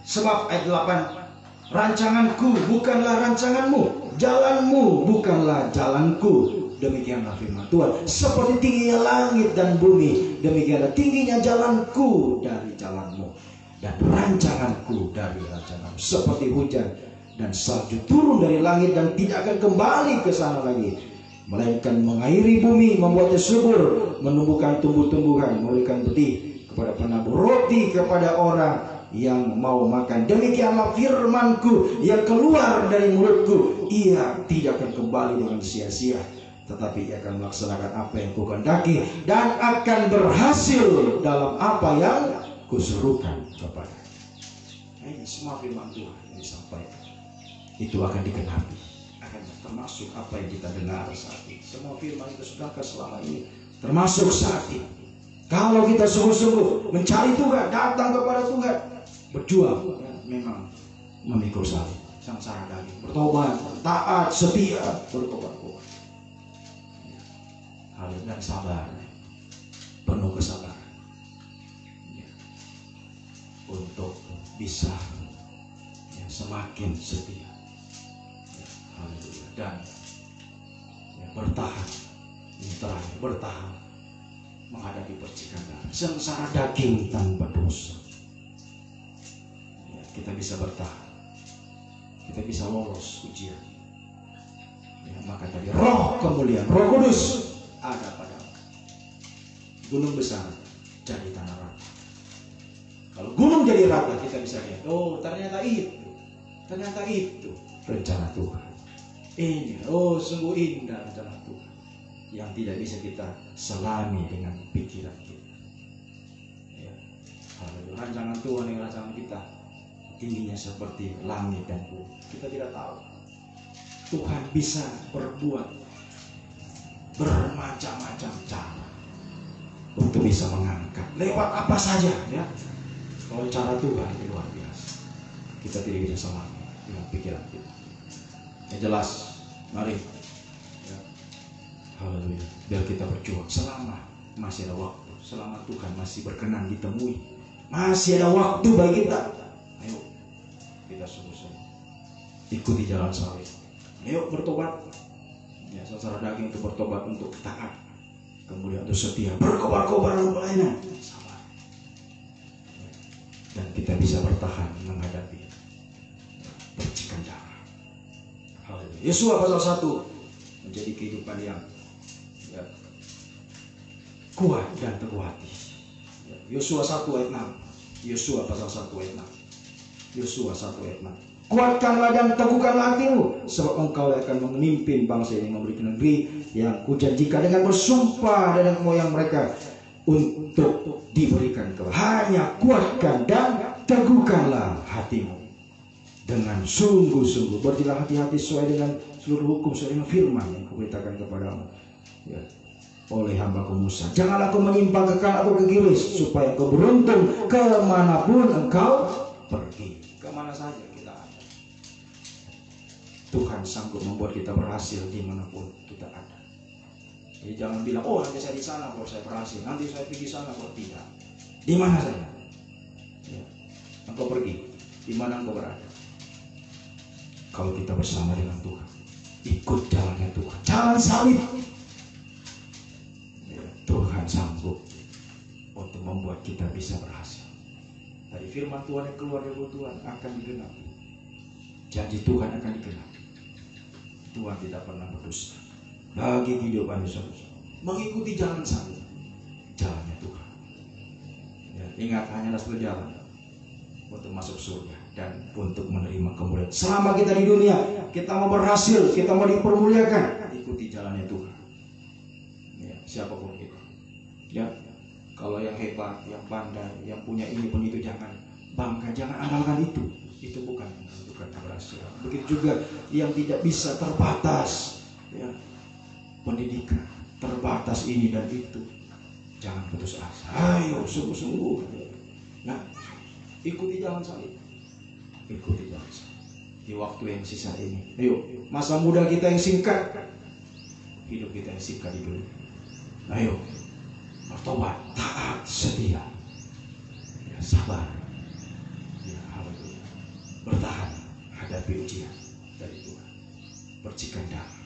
Sebab ayat 8, rancanganku bukanlah rancanganmu, jalanmu bukanlah jalanku. Demikianlah firman Tuhan. Seperti tingginya langit dan bumi, demikianlah tingginya jalanku dari jalanmu, dan rancanganku dari rancanganmu. Seperti hujan dan salju turun dari langit dan tidak akan kembali ke sana lagi, melainkan mengairi bumi, membuatnya subur, menumbuhkan tumbuh-tumbuhan, memberikan benih kepada penabur, roti kepada orang yang mau makan. Demikianlah firmanku yang keluar dari mulutku, ia tidak akan kembali dengan sia-sia, tetapi ia akan melaksanakan apa yang kukehendaki dan akan berhasil dalam apa yang kusuruhkan kepada. Ini semua firman Tuhan yang disampaikan itu akan digenapi, akan termasuk apa yang kita dengar saat ini. Semua firman itu sudah selama ini termasuk saat ini. Kalau kita sungguh-sungguh mencari Tuhan, datang kepada Tuhan, berjuang, ya, memang memikul salib, sengsara daging, bertobat, taat, setia, bertobat. Halus dan sabar, penuh kesabaran ya, untuk bisa ya, semakin setia ya, haleluya, dan ya, bertahan. Ini terakhir, bertahan menghadapi percikan darah, sengsara daging tanpa dosa ya, kita bisa bertahan, kita bisa lolos ujian ya, maka tadi roh kemuliaan, Roh Kudus ada pada gunung besar jadi tanah rata. Kalau gunung jadi rata, kita bisa lihat, oh ternyata itu rencana Tuhan. Ini, oh sungguh indah rencana Tuhan yang tidak bisa kita selami dengan pikiran kita. Ya, rancangan Tuhan dengan rancangan kita tingginya seperti langit dan bumi. Kita tidak tahu. Tuhan bisa berbuat bermacam-macam cara untuk bisa mengangkat lewat apa saja ya. Kalau cara Tuhan itu luar biasa, kita tidak bisa salah dengan pikiran kita. Yang jelas, mari ya, haleluya, biar kita berjuang selama masih ada waktu, selama Tuhan masih berkenan ditemui, masih ada waktu bagi kita. Ayo kita sungguh-sungguh ikuti jalan salib. Ayo bertobat. Ya, sengsara daging itu bertobat untuk taat, kemudian untuk setia, berkobar-kobar dalam pelayanan, sabar, dan kita bisa bertahan menghadapi percikan darah. Haleluya. Yosua pasal 1 menjadi kehidupan yang ya, kuat dan teguh hati. Yosua 1 ayat 6. Yosua pasal 1 ayat 6. Yosua 1 ayat 6. Kuatkanlah dan teguhkanlah hatimu, sebab engkau akan memimpin bangsa ini memiliki negeri yang kujanjikan dengan bersumpah dan moyang mereka untuk diberikan kepada. Hanya kuatkan dan teguhkanlah hatimu dengan sungguh-sungguh. Berdilah hati-hati sesuai dengan seluruh hukum, sesuai dengan firman yang kuberitakan kepadamu ya, oleh hamba-Ku Musa. Janganlah kau menyimpang ke kanan atau ke kiri, supaya kau beruntung kemanapun engkau pergi. Kemana saja kita ada, Tuhan sanggup membuat kita berhasil dimanapun kita ada. Jadi jangan bilang, oh nanti saya di sana kalau saya berhasil, nanti saya pergi sana kalau tidak. Di mana saja ya, engkau pergi, di mana engkau berada. Kalau kita bersama dengan Tuhan, ikut jalannya Tuhan, jalan salib ya, Tuhan sanggup untuk membuat kita bisa berhasil. Dari firman Tuhan yang keluar dari mulut Tuhan akan digenapi, janji Tuhan akan digenapi. Tuhan tidak pernah berdusta bagi kehidupan saudara. Mengikuti jalan salib, jalannya Tuhan ya, ingat hanyalah satu jalan untuk masuk surga dan untuk menerima kemuliaan. Selama kita di dunia, kita mau berhasil, kita mau dipermuliakan, ikuti jalannya Tuhan ya, siapapun kita ya. Kalau yang hebat, yang pandai, yang punya ini pun itu jangan bangga, jangan andalkan itu. Itu bukan menentukan keberhasilan. Begitu juga yang tidak bisa, terbatas ya, pendidikan, terbatas ini dan itu. Jangan putus asa. Ayo sungguh-sungguh. Nah, ikuti jalan salib. Ikuti jalan salib. Di waktu yang sisa ini. Ayo, masa muda kita yang singkat, hidup kita yang singkat di dunia. Ayo, bertobat, taat, setia, ya, sabar, ya, bertahan hadapi ujian dari Tuhan. Percikan darah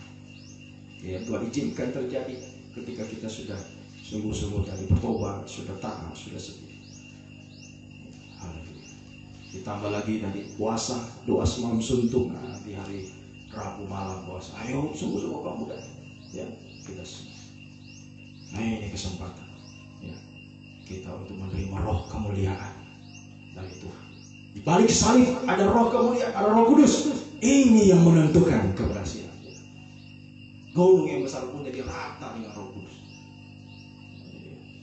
ya, Tuhan izinkan terjadi ketika kita sudah sungguh-sungguh tadi bertobat, sudah taat, sudah setia. Haleluya. Ditambah lagi dari puasa, doa semalam suntuk, nah, di hari Rabu malam puasa. Ayo sungguh-sungguh kamu dan ya, kita semua. Nah ini kesempatan ya, kita untuk menerima roh kemuliaan dari Tuhan. Di balik salib ada roh kemuliaan, ada Roh Kudus. Ini yang menentukan keberhasilan. Gunung yang besar pun jadi rata dengan Roh Kudus.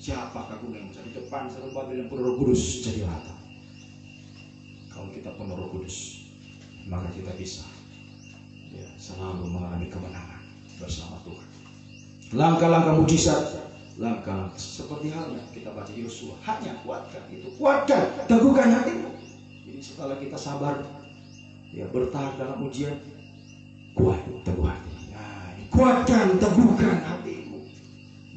Siapakah gunung yang besar? Di depan Zerubbabel yang penuh Roh Kudus jadi rata. Kalau kita penuh Roh Kudus, maka kita bisa ya, selalu mengalami kemenangan bersama Tuhan. Langkah-langkah mujizat, langkah seperti halnya kita baca Yosua, hanya kuatkan itu, kuatkan, teguhkan hatimu. Jadi setelah kita sabar, ya bertahan dalam ujian, kuat, teguh hati. Nah, kuatkan, teguhkan hatimu.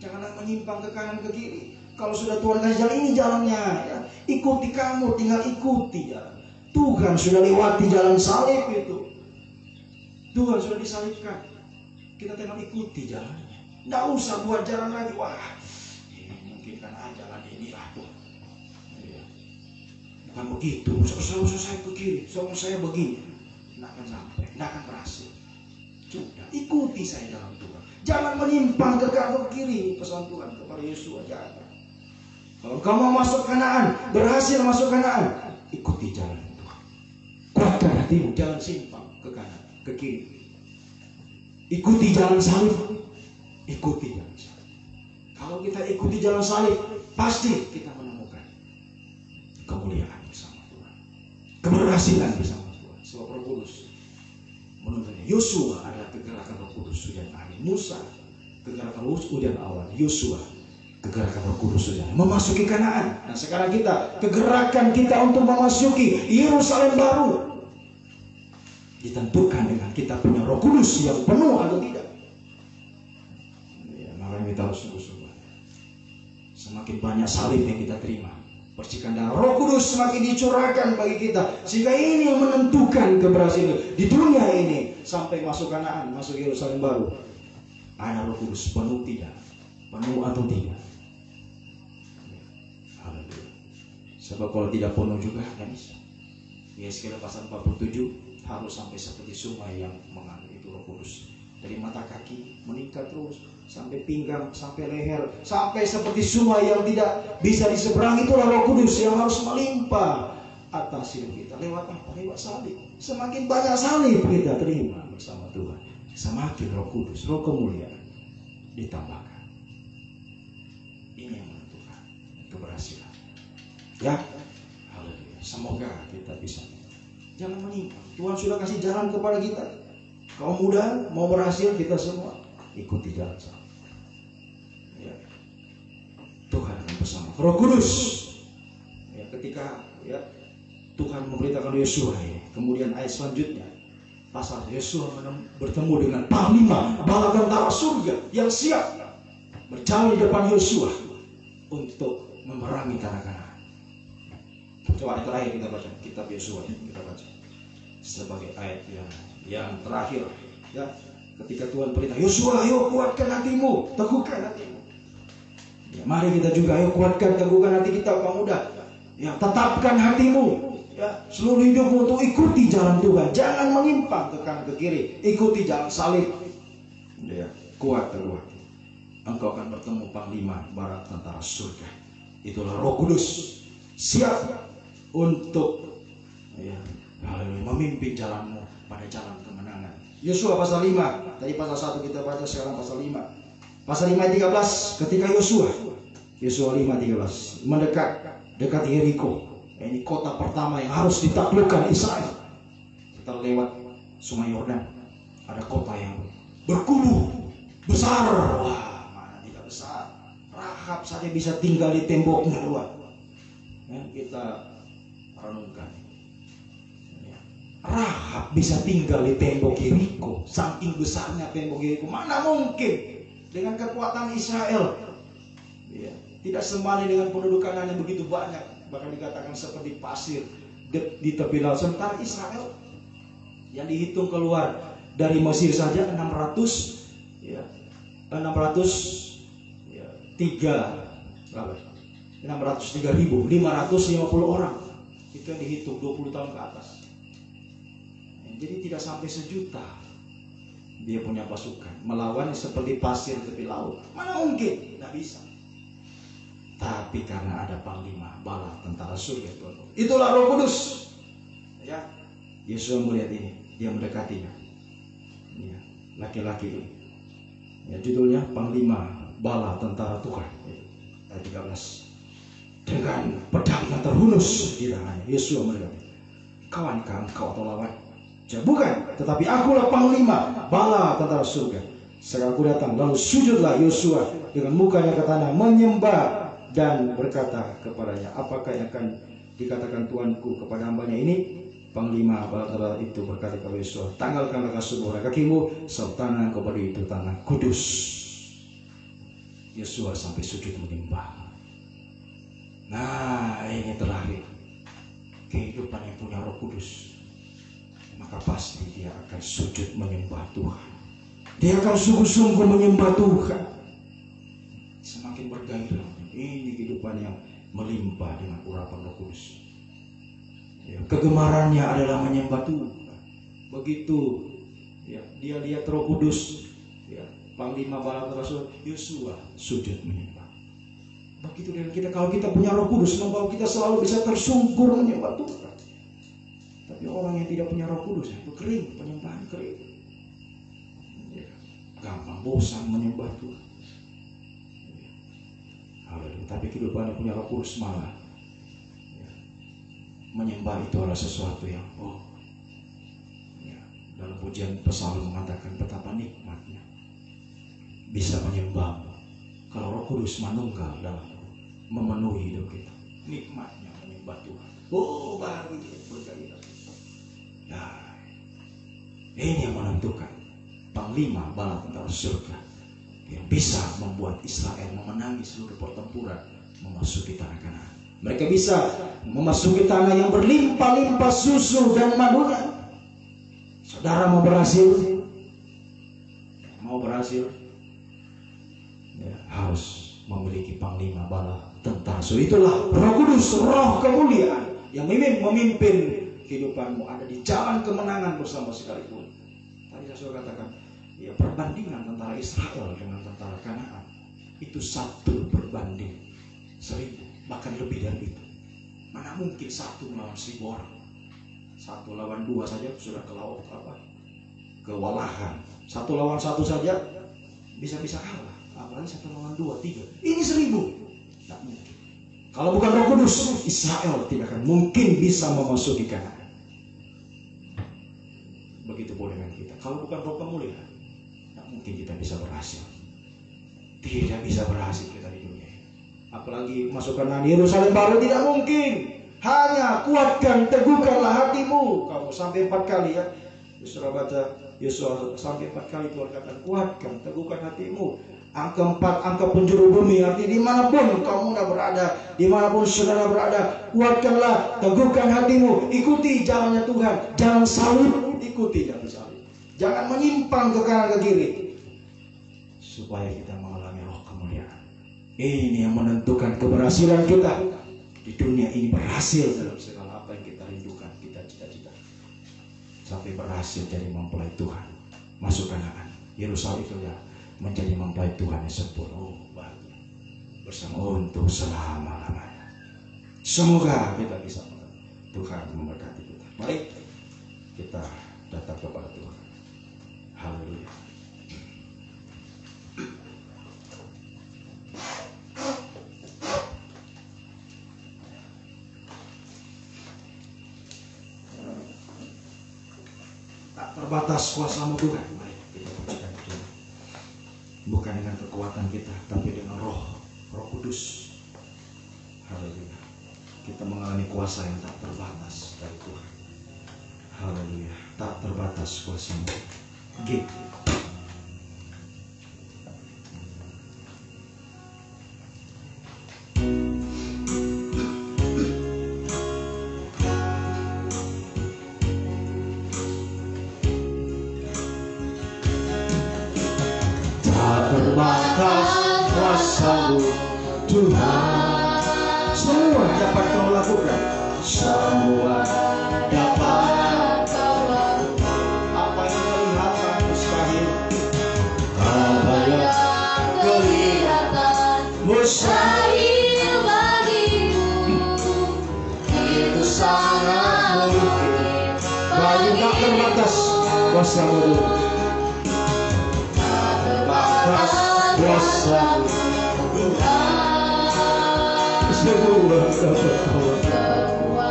Janganlah menyimpang ke kanan ke kiri. Kalau sudah Tuhan kasih jalan, ini jalannya, ya. Ikuti kamu, tinggal ikuti jalan. Tuhan sudah lewati jalan salib itu. Tuhan sudah disalibkan. Kita tinggal ikuti jalannya. Nggak usah buat jalan lagi. Wah, ini mungkin kan jalan ini lah Tuhan. Ya. Bukan begitu. Usah saya ke kiri, saya begini. Nggak akan sampai, nggak akan berhasil. Sudah, ikuti saya jalan Tuhan. Jangan menyimpang ke kanan ke kiri. Pesan Tuhan kepada Yosua, jangan. Kalau kamu masuk Kanaan, berhasil masuk Kanaan, ikuti jalan Tuhan. Kuatkan hatimu, jangan simpang ke kanan, ke kiri. Ikuti jalan salib. Ikuti jalan salib. Kalau kita ikuti jalan salib, pasti kita menemukan kemuliaan bersama Tuhan, keberhasilan bersama Tuhan. Sebab Roh Kudus menurutnya Yosua adalah kegerakan Roh Kudus hujan angin. Musa kegerakan hujan awan. Yosua kegerakan Roh Kudus hujan memasuki Kanaan. Nah sekarang kita kegerakan kita untuk memasuki Yerusalem baru ditentukan dengan kita punya Roh Kudus yang penuh atau tidak. Kita harus sungguh-sungguh. Semakin banyak salib yang kita terima, percikan darah Roh Kudus semakin dicurahkan bagi kita, sehingga ini yang menentukan keberhasilan di dunia ini sampai masuk Kanaan, masuk Yerusalem baru. Ada Roh Kudus penuh tidak, penuh atau tidak. Haleluya. Sebab kalau tidak penuh juga nggak bisa. Yesaya pasal 47 harus sampai seperti sungai yang mengalir itu Roh Kudus. Dari mata kaki meningkat terus sampai pinggang, sampai leher, sampai seperti sungai yang tidak bisa diseberangi. Itulah Roh Kudus yang harus melimpah atas hidup kita lewat apa? Lewat salib. Semakin banyak salib kita terima bersama Tuhan, semakin Roh Kudus, Roh kemuliaan ditambahkan. Ini yang menentukan keberhasilan. Ya, haleluya. Semoga kita bisa. Jangan menyimpang. Tuhan sudah kasih jalan kepada kita. Kaum muda mau berhasil, kita semua ikuti jalan sama. Ya. Tuhan akan bersama. Roh Kudus. Ya, ketika Tuhan memberitakan Yosua ini, kemudian ayat selanjutnya pasal Yosua bertemu dengan panglima bala tentara surga yang siap berjalan di depan Yosua untuk memerangi tanah Kanaan. Coba ayat terakhir kita baca, kitab Yosua kita baca sebagai ayat yang terakhir. Ya, ketika Tuhan perintah Yosua, ayo kuatkan hatimu, teguhkan hatimu. Ya, mari kita juga ayo kuatkan, teguhkan hati kita kaum muda. Ya, tetapkan hatimu. Ya, seluruh hidupmu untuk ikuti jalan Tuhan. Jangan menyimpang ke kanan ke kiri. Ikuti jalan salib. Ya, kuat teguh hati. Engkau akan bertemu panglima bala tentara surga. Itulah Roh Kudus. Siap untuk memimpin jalanmu pada jalan kemenangan. Yosua pasal 5. Tadi pasal 1 kita baca, sekarang pasal 5. Pasal 5 ayat 13. Ketika Yosua 5:13 dekat Yeriko. Ini kota pertama yang harus ditaklukkan Israel. Setelah lewat Sungai Yordan, ada kota yang berkubu besar. Wah, mana tidak besar. Rahab saja bisa tinggal di temboknya, Tuhan. Ya, kita renungkan. Ya. Rahab bisa tinggal di tembok Yeriko. Saking besarnya tembok Yeriko. Mana mungkin dengan kekuatan Israel? Ya. Tidak sembali dengan pendudukan yang begitu banyak. Bahkan dikatakan seperti pasir di tepi laut. Sementara Israel yang dihitung keluar dari Mesir saja 603.550 orang. Itu yang dihitung 20 tahun ke atas. Jadi tidak sampai 1 juta dia punya pasukan melawan seperti pasir di tepi laut. Mana mungkin? Tidak bisa. Tapi karena ada panglima bala tentara surga, itulah Roh Kudus. Ya, Yesus melihat ini, dia mendekatinya. Ya, laki-laki ini. Ya, judulnya panglima bala tentara Tuhan. Ayat 13. Dengan pedangnya terhunus di tangannya, Yesus mendekati. Kawankah engkau atau lawan? Ya, bukan, tetapi akulah panglima bala tentara surga. Sekarang aku datang, lalu sujudlah Yosua dengan mukanya ke tanah, menyembah dan berkata kepadanya, apakah yang akan dikatakan Tuanku kepada hambanya ini? Panglima bala tentara itu berkata kepada Yosua, tanggalkanlah kasut kakimu, sebab tanah kepada itu tanah kudus. Yosua sampai sujud menyembah. Nah, ini terakhir kehidupan yang punya Roh Kudus, maka pasti dia akan sujud menyembah Tuhan. Dia akan sungguh-sungguh menyembah Tuhan. Semakin bergairah. Ini kehidupan yang melimpah dengan urapan Roh Kudus. Ya, kegemarannya adalah menyembah Tuhan. Begitu ya, dia lihat Roh Kudus, ya, panglima bala tentara surga, Yosua sujud menyembah. Begitu dengan kita, kalau kita punya Roh Kudus, membawa kita selalu bisa tersungkur menyembah Tuhan. Tapi orang yang tidak punya Roh Kudus, itu kering, penyembahan kering. Ya, gampang bosan menyembah Tuhan. Tapi kehidupan yang punya Roh Kudus malah menyembah itu adalah sesuatu yang dalam pujian pesalm mengatakan betapa nikmatnya bisa menyembah kalau Roh Kudus manunggal dalam memenuhi hidup kita. Nikmatnya menyembah Tuhan. Baru bergairah. Nah, ini yang menentukan panglima bala tentara surga yang bisa membuat Israel memenangi seluruh pertempuran memasuki tanah Kanaan. Mereka bisa memasuki tanah yang berlimpah-limpah susu dan madunya. Saudara mau berhasil? Mau berhasil? Ya, harus memiliki panglima bala tentara surga. Itulah Roh Kudus, Roh kemuliaan yang memimpin kehidupanmu ada di jalan kemenangan bersama sekalipun. Tadi saya sudah katakan, ya, perbandingan tentara Israel dengan tentara Kanaan itu 1 berbanding 1000, bahkan lebih dari itu. Mana Nggak mungkin 1 melawan 1.000 orang. 1 lawan 2 saja sudah kewalahan. 1 lawan 1 saja bisa kalah. Apalagi 1 lawan 2, 3. Ini 1.000. Nggak mungkin. Kalau bukan Roh Kudus, Israel tidak akan mungkin bisa memasuki Kanaan. Begitu pun dengan kita. Kalau bukan Roh Pemulihan, nggak mungkin kita bisa berhasil. Tidak bisa berhasil kita di dunia. Apalagi masuk Kanaan Yerusalem baru, tidak mungkin. Hanya kuatkan, teguhkanlah hatimu. Kamu sampai 4 kali ya. Yosua baca Yosua sampai 4 kali Tuhan katakan kuatkan, teguhkan hatimu. Angka 4, angka penjuru bumi. Artinya dimanapun kamu berada, dimanapun saudara berada, kuatkanlah, teguhkan hatimu. Ikuti jalannya Tuhan. Jangan salib, ikuti jalan salib. Jangan menyimpang ke kanan ke kiri. Supaya kita mengalami roh kemuliaan. Ini yang menentukan keberhasilan kita di dunia ini, berhasil dalam segala apa yang kita rindukan, kita cita-cita, sampai berhasil jadi mempelai Tuhan, masuk Kanaan. Yerusalem itu ya menjadi mempelai Tuhan yang sempurna. Oh, bahagia bersama untuk selama-lamanya. Semoga kita bisa, Tuhan memberkati kita. Baik, kita datang kepada Tuhan. Haleluya. Tak terbatas kuasa-Mu Tuhan. Mari kita pujikan Tuhan. Bukan dengan kekuatan kita, tapi dengan Roh Kudus. Haleluya. Kita mengalami kuasa yang tak terbatas dari Tuhan. Haleluya. Tak terbatas kuasa-Mu. G. Terbatas kuasa-Mu Tuhan. Semua dapat Kau lakukan. Semua dapat Kau lakukan. Apa yang kelihatan mustahil, apa yang kelihatan mustahil bagimu, itu sangat mungkin bagi tak terbatas kuasa-Mu Tuhan. terbatas kuasa-Mu Tuhan. Semua dapat Kau lakukan. Semua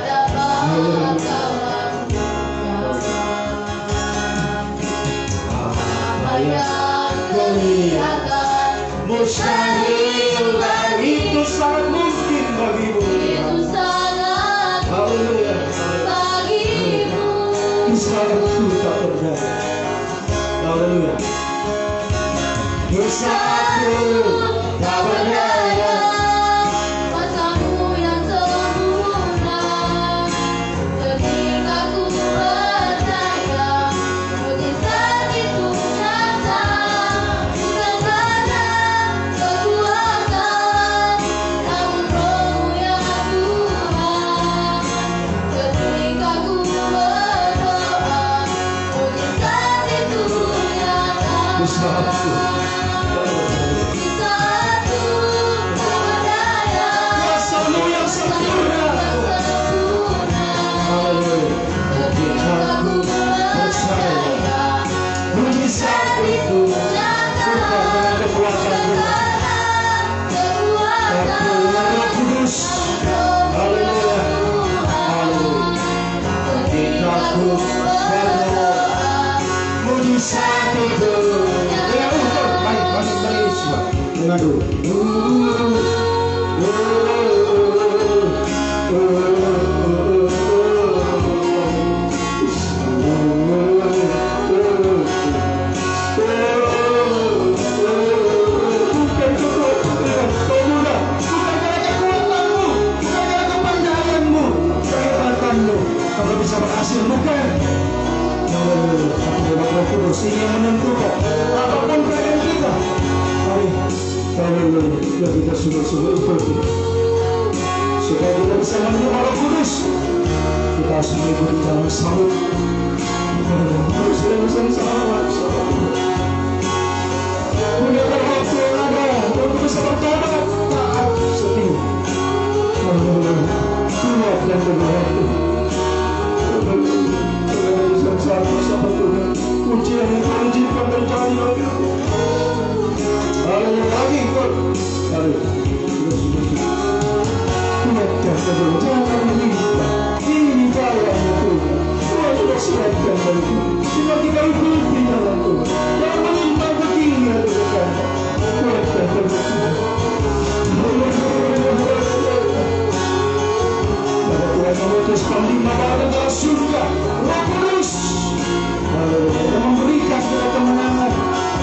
dapat Kau lakukan. Apa yang kelihatan mustahil Itu bagimu, sangat mungkin bagimu. itu sangat Haleluya. bagimu. Kisahku tak berdaya. Haleluya. Kisahku Tak berdaya, kuasa-Mu yang sempurna. Ketika ku percaya, mujizat itu nyata. Bukan karena kekuatan, namun Roh-Mu ya Tuhan. Ketika ku berdoa, mujizat itu nyata. Kisahku. Kisahku tak berdaya, Kuasa-Mu yang sempurna. Haleluya. Ketika ku percaya, mujizat itu bukan dengan kekuatan Roh Kudus. Haleluya. Haleluya. Ketika ku berdoa, mujizat itu dengan ukur. Baik, masih beriswa. Mengadu. Bukan kekuatan pemuda, bukan karena kekuatanmu, bukan karena kepandaianmu, kehebatanmu, kamu bisa berhasil, bukan. Roh Kudus ini yang menentukan apapun keadaan kita. Mari, haleluya, kita sungguh-sungguh ikuti. Supaya kita bisa menerima Roh Kudus, kita harus mengikuti jalan salib. Terus kita bisa salawat. Gunakan waktu yang ada untuk bisa bertobat, taat, setia. Haleluya. Kuatkan Tuhan. Tuhan sama Tuhan. Ujian yang Tuhan izinkan terjadi lagi. Haleluya lagi Tuhan. Haleluya. Kuatkan Tuhan. Jangan meminta. Ini jalannya Tuhan. Tuhan sudah siapkan bagi kita. Tinggal kita ikuti jalan Tuhan. Jangan menyimpang ke kiri atau ke kanan. Kuatkan Tuhan. Tuhan memutuskan di mana dalam surga Roh Kudus yang memberikan kita kemenangan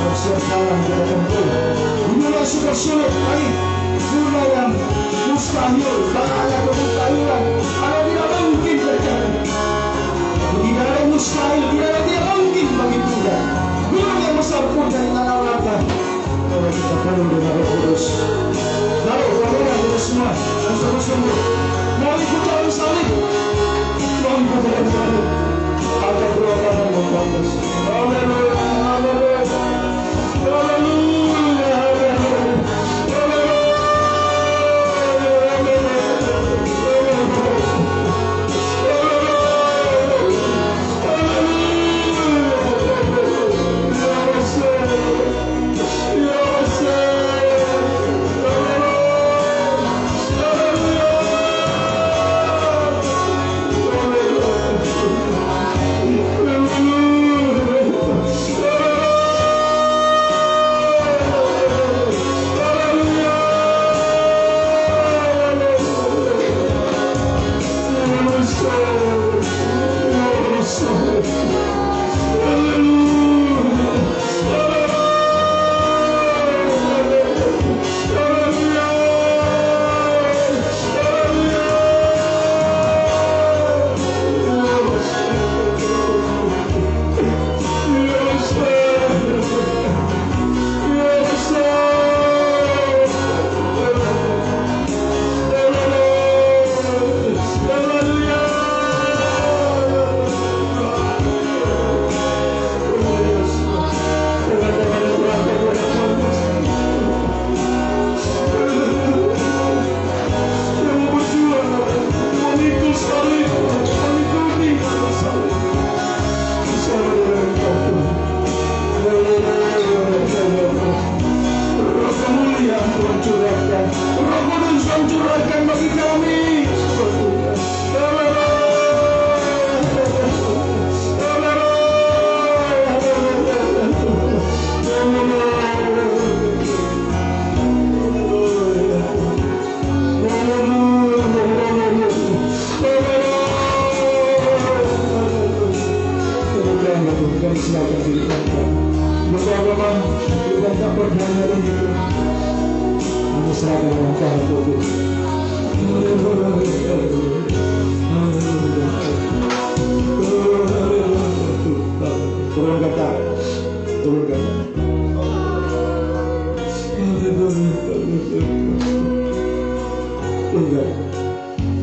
bersertalah kita tentu inilah super sulit lagi dunia yang mustahil bahaya kemustahilan ada tidak mungkin terjadi tidak ada mustahil tidak mungkin bagi Tuhan gunung yang besar pun dari tanah lautan kalau kita penuh dengan Roh Kudus lalu bagaimana kita semua bersungguh-sungguh mau ikut jalan salib, mau ikut jalan salib, ada doakan dan membalas. Haleluya, haleluya, haleluya,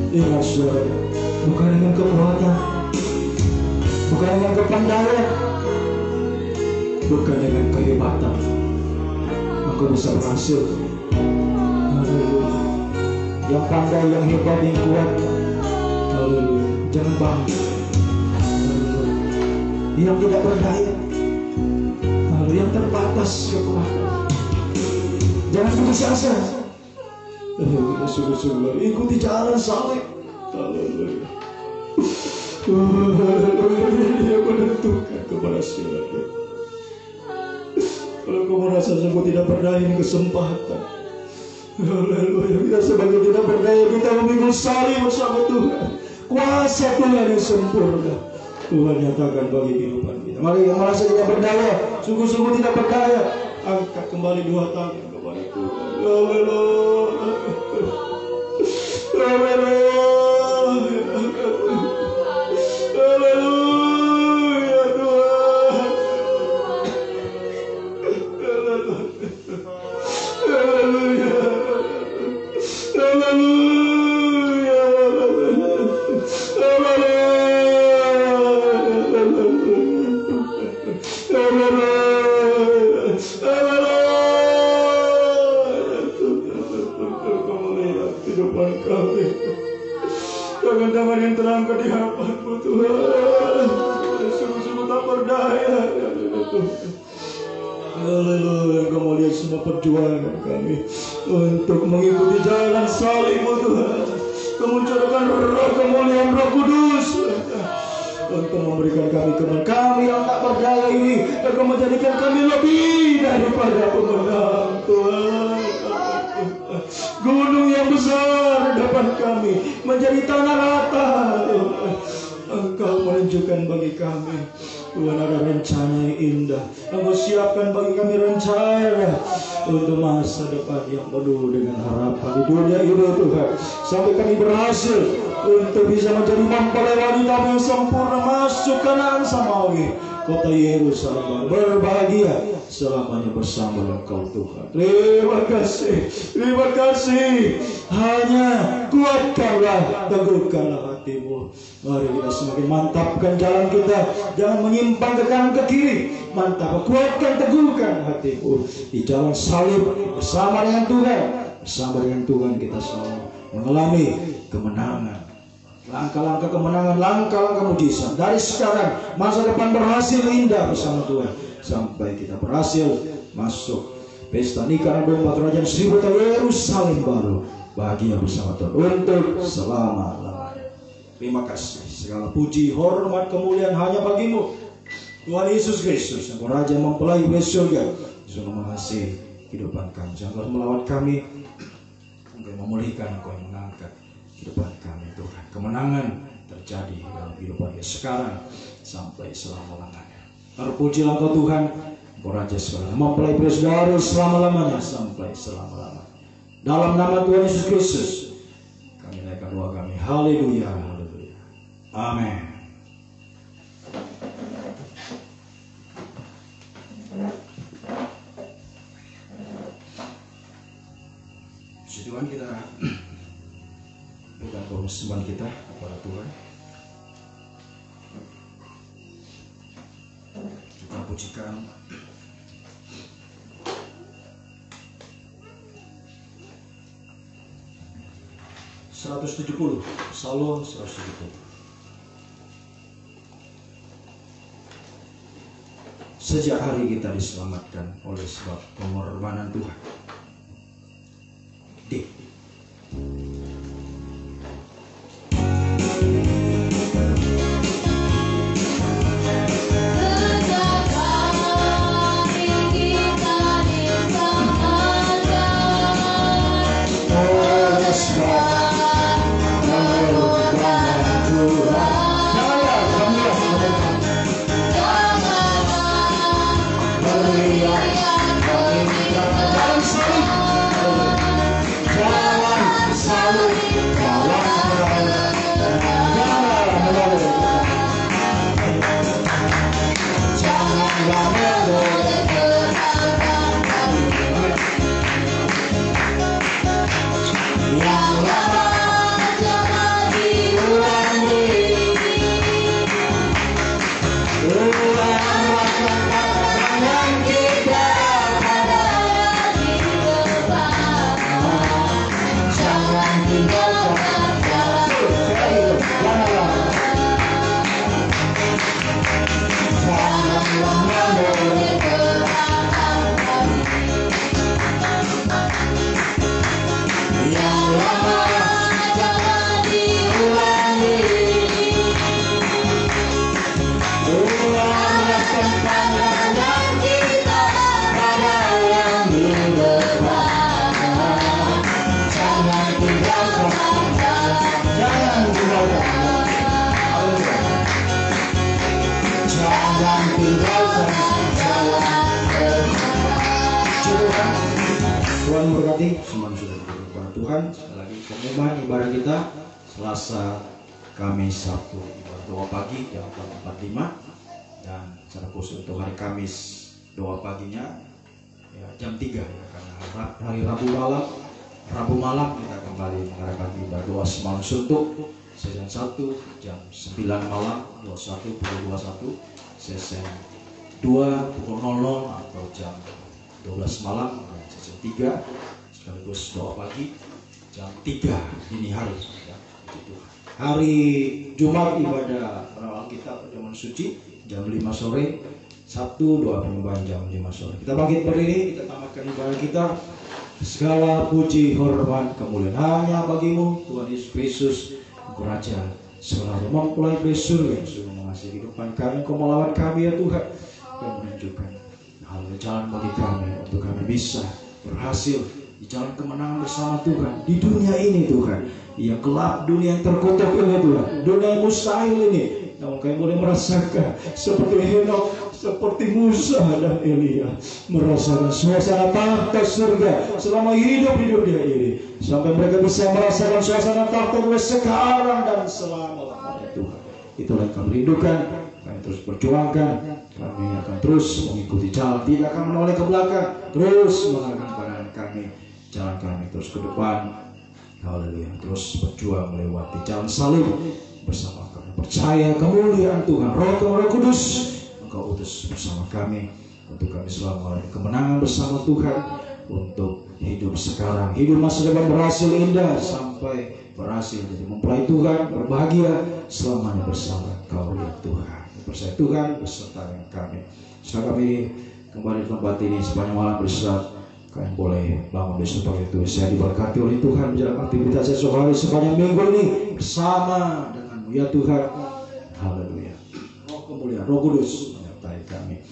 Ingat saudara, bukan dengan kekuatan, bukan dengan kepandaian, bukan dengan kehebatan, engkau bisa berhasil. Yang pandai, yang hebat, yang kuat, jangan bangga. Yang tidak berdaya, yang terbatas kekuatan, jangan putus asa. Kita sungguh-sungguh ikuti jalan saleh. Haleluya. Dia menentukan keberhasilan. Kalau kau merasa sungguh tidak berdaya, ini kesempatan. Haleluya. Kita sebagai tidak berdaya, kita memikul salib bersama Tuhan. Kuasa Tuhan yang sempurna Tuhan nyatakan bagi kehidupan kita. Mari yang merasa tidak berdaya, sungguh-sungguh tidak berdaya, angkat kembali dua tangan kepada Tuhan. Haleluya. Kehidupan kami. Bahkan tangan yang terangkat di hadapan-Mu Tuhan, sungguh-sungguh tak berdaya. Haleluya, Engkau melihat semua perjuangan kami untuk mengikuti jalan salib-Mu Tuhan. Kau mencurahkan roh kemuliaan Roh Kudus untuk memberikan kami kemenangan. Kami yang tak berdaya ini, Engkau menjadikan kami lebih daripada pemenang Tuhan. Gunung yang besar di depan kami menjadi tanah rata. Engkau menunjukkan bagi kami, Tuhan, ada rencana yang indah. Engkau siapkan bagi kami rencana untuk masa depan yang penuh dengan harapan di dunia ini Tuhan. Sampai kami berhasil untuk bisa menjadi mempelai wanita yang sempurna masuk Kanaan Samawi, kota Yerusalem, berbahagia selamanya bersama Engkau Tuhan. Terima kasih, terima kasih. Hanya kuatkanlah, teguhkanlah hatimu. Mari kita semakin mantapkan jalan kita, jangan menyimpang ke kanan ke kiri. Mantap, kuatkan, teguhkan hatimu di jalan salib bersama dengan Tuhan. Bersama dengan Tuhan kita selalu mengalami kemenangan. Langkah-langkah kemenangan, langkah-langkah mujizat. Dari sekarang masa depan berhasil indah bersama Tuhan, sampai kita berhasil masuk pesta nikah domba kerajaan 1000 tahun Yerusalem baru, bahagia bersama Tuhan untuk selama-lamanya. Terima kasih, segala puji, hormat, kemuliaan hanya bagi-Mu Tuhan Yesus Kristus, Engkau Raja mempelai di surga. Sungguh mengasihi kehidupan kami, jangan melawat kami. Engkau memulihkan, Engkau mengangkat kehidupan kami Tuhan. Kemenangan terjadi dalam kehidupan kita sekarang sampai selama-lamanya. Terpujilah Engkau Tuhan, Engkau Raja segala, mempelai dari selama-lamanya sampai selama-lamanya. Dalam nama Tuhan Yesus Kristus kami naikkan doa kami. Haleluya, haleluya. Amin. Puji Tuhan, kita berikan persembahan kita kepada Tuhan. Kita pujikan Psalm 170. Sejak hari kita diselamatkan oleh sebab pengorbanan Tuhan. D. Tuhan memberkati semua sudah kepada Tuhan. Sekali lagi pengumuman ibadah kita Selasa, Kamis, Sabtu ibadah doa pagi jam 4.45 dan secara khusus untuk hari Kamis doa paginya ya, jam 3 ya, karena hari Rabu malam kita kembali mengadakan ibadah doa semalam suntuk sesi 1 jam 9 malam 21 pukul 21, sesi 2 pukul 00 atau jam 12 malam, sesi 3 sekaligus doa pagi jam 3 dini hari ya, itu. hari Jumat ibadah Alkitab zaman suci jam 5 sore, Sabtu doa penyembahan jam 5 sore. Kita bangkit berdiri, kita tamatkan ibadah kita. Segala puji, hormat, kemuliaan hanya bagimu Tuhan Yesus Kristus, Engkau Raja selalu mempelai dari surga yang sudah mengasihi kehidupan kami. Engkau melawan kami ya Tuhan, dan menunjukkan hal jalan bagi kami untuk kami bisa berhasil di jalan kemenangan bersama Tuhan di dunia ini Tuhan, yang gelap, dunia yang terkutuk ini Tuhan, dunia yang mustahil ini. Namun kami boleh merasakan seperti Henok, seperti Musa dan Elia, merasakan suasana tahta surga selama hidup di dunia ini, sampai mereka bisa merasakan suasana tahta mulai sekarang dan selama-lamanya Tuhan. Itulah yang kami rindukan. Kami terus perjuangkan, kami akan terus mengikuti jalan, tidak akan menoleh ke belakang, terus mengangkat badan kami, jalan kami terus ke depan. Haleluya, terus berjuang melewati jalan salib bersama kami. Percaya kemuliaan Tuhan, Roh Kudus Engkau utus bersama kami untuk kami selalu mengalami kemenangan bersama Tuhan, untuk hidup sekarang, hidup masa depan berhasil indah sampai berhasil jadi mempelai Tuhan, berbahagia selamanya bersama Kau ya Tuhan. Percaya Tuhan beserta dengan kami. Setelah kami kembali di tempat ini sepanjang malam beristirahat, kalian boleh bangun besok pagi itu. Saya diberkati oleh Tuhan menjalankan aktivitas esok hari sepanjang minggu ini bersama denganmu ya Tuhan. Haleluya. Roh kemuliaan, Roh Kudus menyertai kami,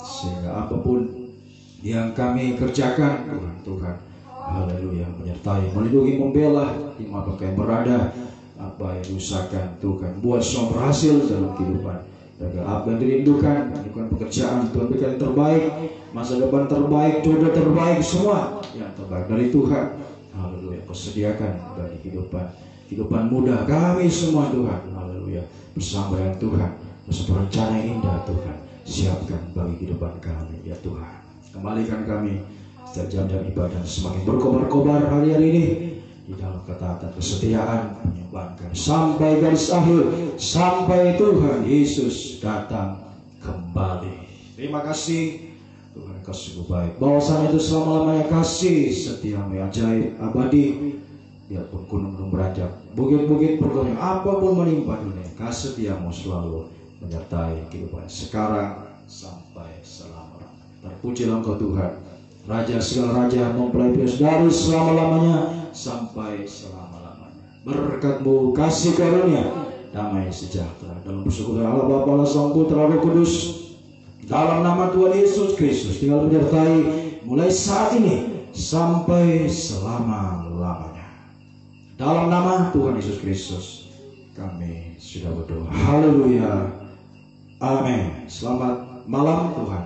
sehingga apapun yang kami kerjakan Tuhan, haleluya, menyertai, melindungi, membela dimanapun kami berada. Apa yang diusahakan Tuhan buat semua berhasil dalam kehidupan. Agar apa yang dirindukan, melakukan pekerjaan Tuhan berikan yang terbaik, masa depan terbaik, jodoh terbaik, semua yang terbaik dari Tuhan. Haleluya, Kau sediakan bagi kehidupan muda kami semua Tuhan. Haleluya, bersama dengan Tuhan, bersama rencana yang indah Tuhan siapkan bagi kehidupan kami ya Tuhan. Kembalikan kami setiap jam-jam ibadah semakin berkobar-kobar hari-hari ini di dalam ketaatan, kesetiaan, penyembahan kami sampai garis akhir, sampai Tuhan Yesus datang kembali. Terima kasih Tuhan, Kau sungguh baik. Bahwasan itu selama-lamanya kasih setiamu yang ajaib abadi. Biarpun gunung-gunung beranjak, bukit-bukit bergoyang, apapun menimpa dunia, kasih setiamu selalu menyertai kehidupan sekarang sampai selama-lamanya. Terpujilah Engkau Tuhan, Raja segala raja, mempelai Yesus dari selama-lamanya sampai selama-lamanya. Berkat-Mu, kasih karunia, damai sejahtera dalam persekutuan Allah Bapa, Allah Sang Putra, Roh Kudus, dalam nama Tuhan Yesus Kristus tinggal menyertai mulai saat ini sampai selama-lamanya. Dalam nama Tuhan Yesus Kristus kami sudah berdoa. Haleluya. Amin. Selamat malam, Tuhan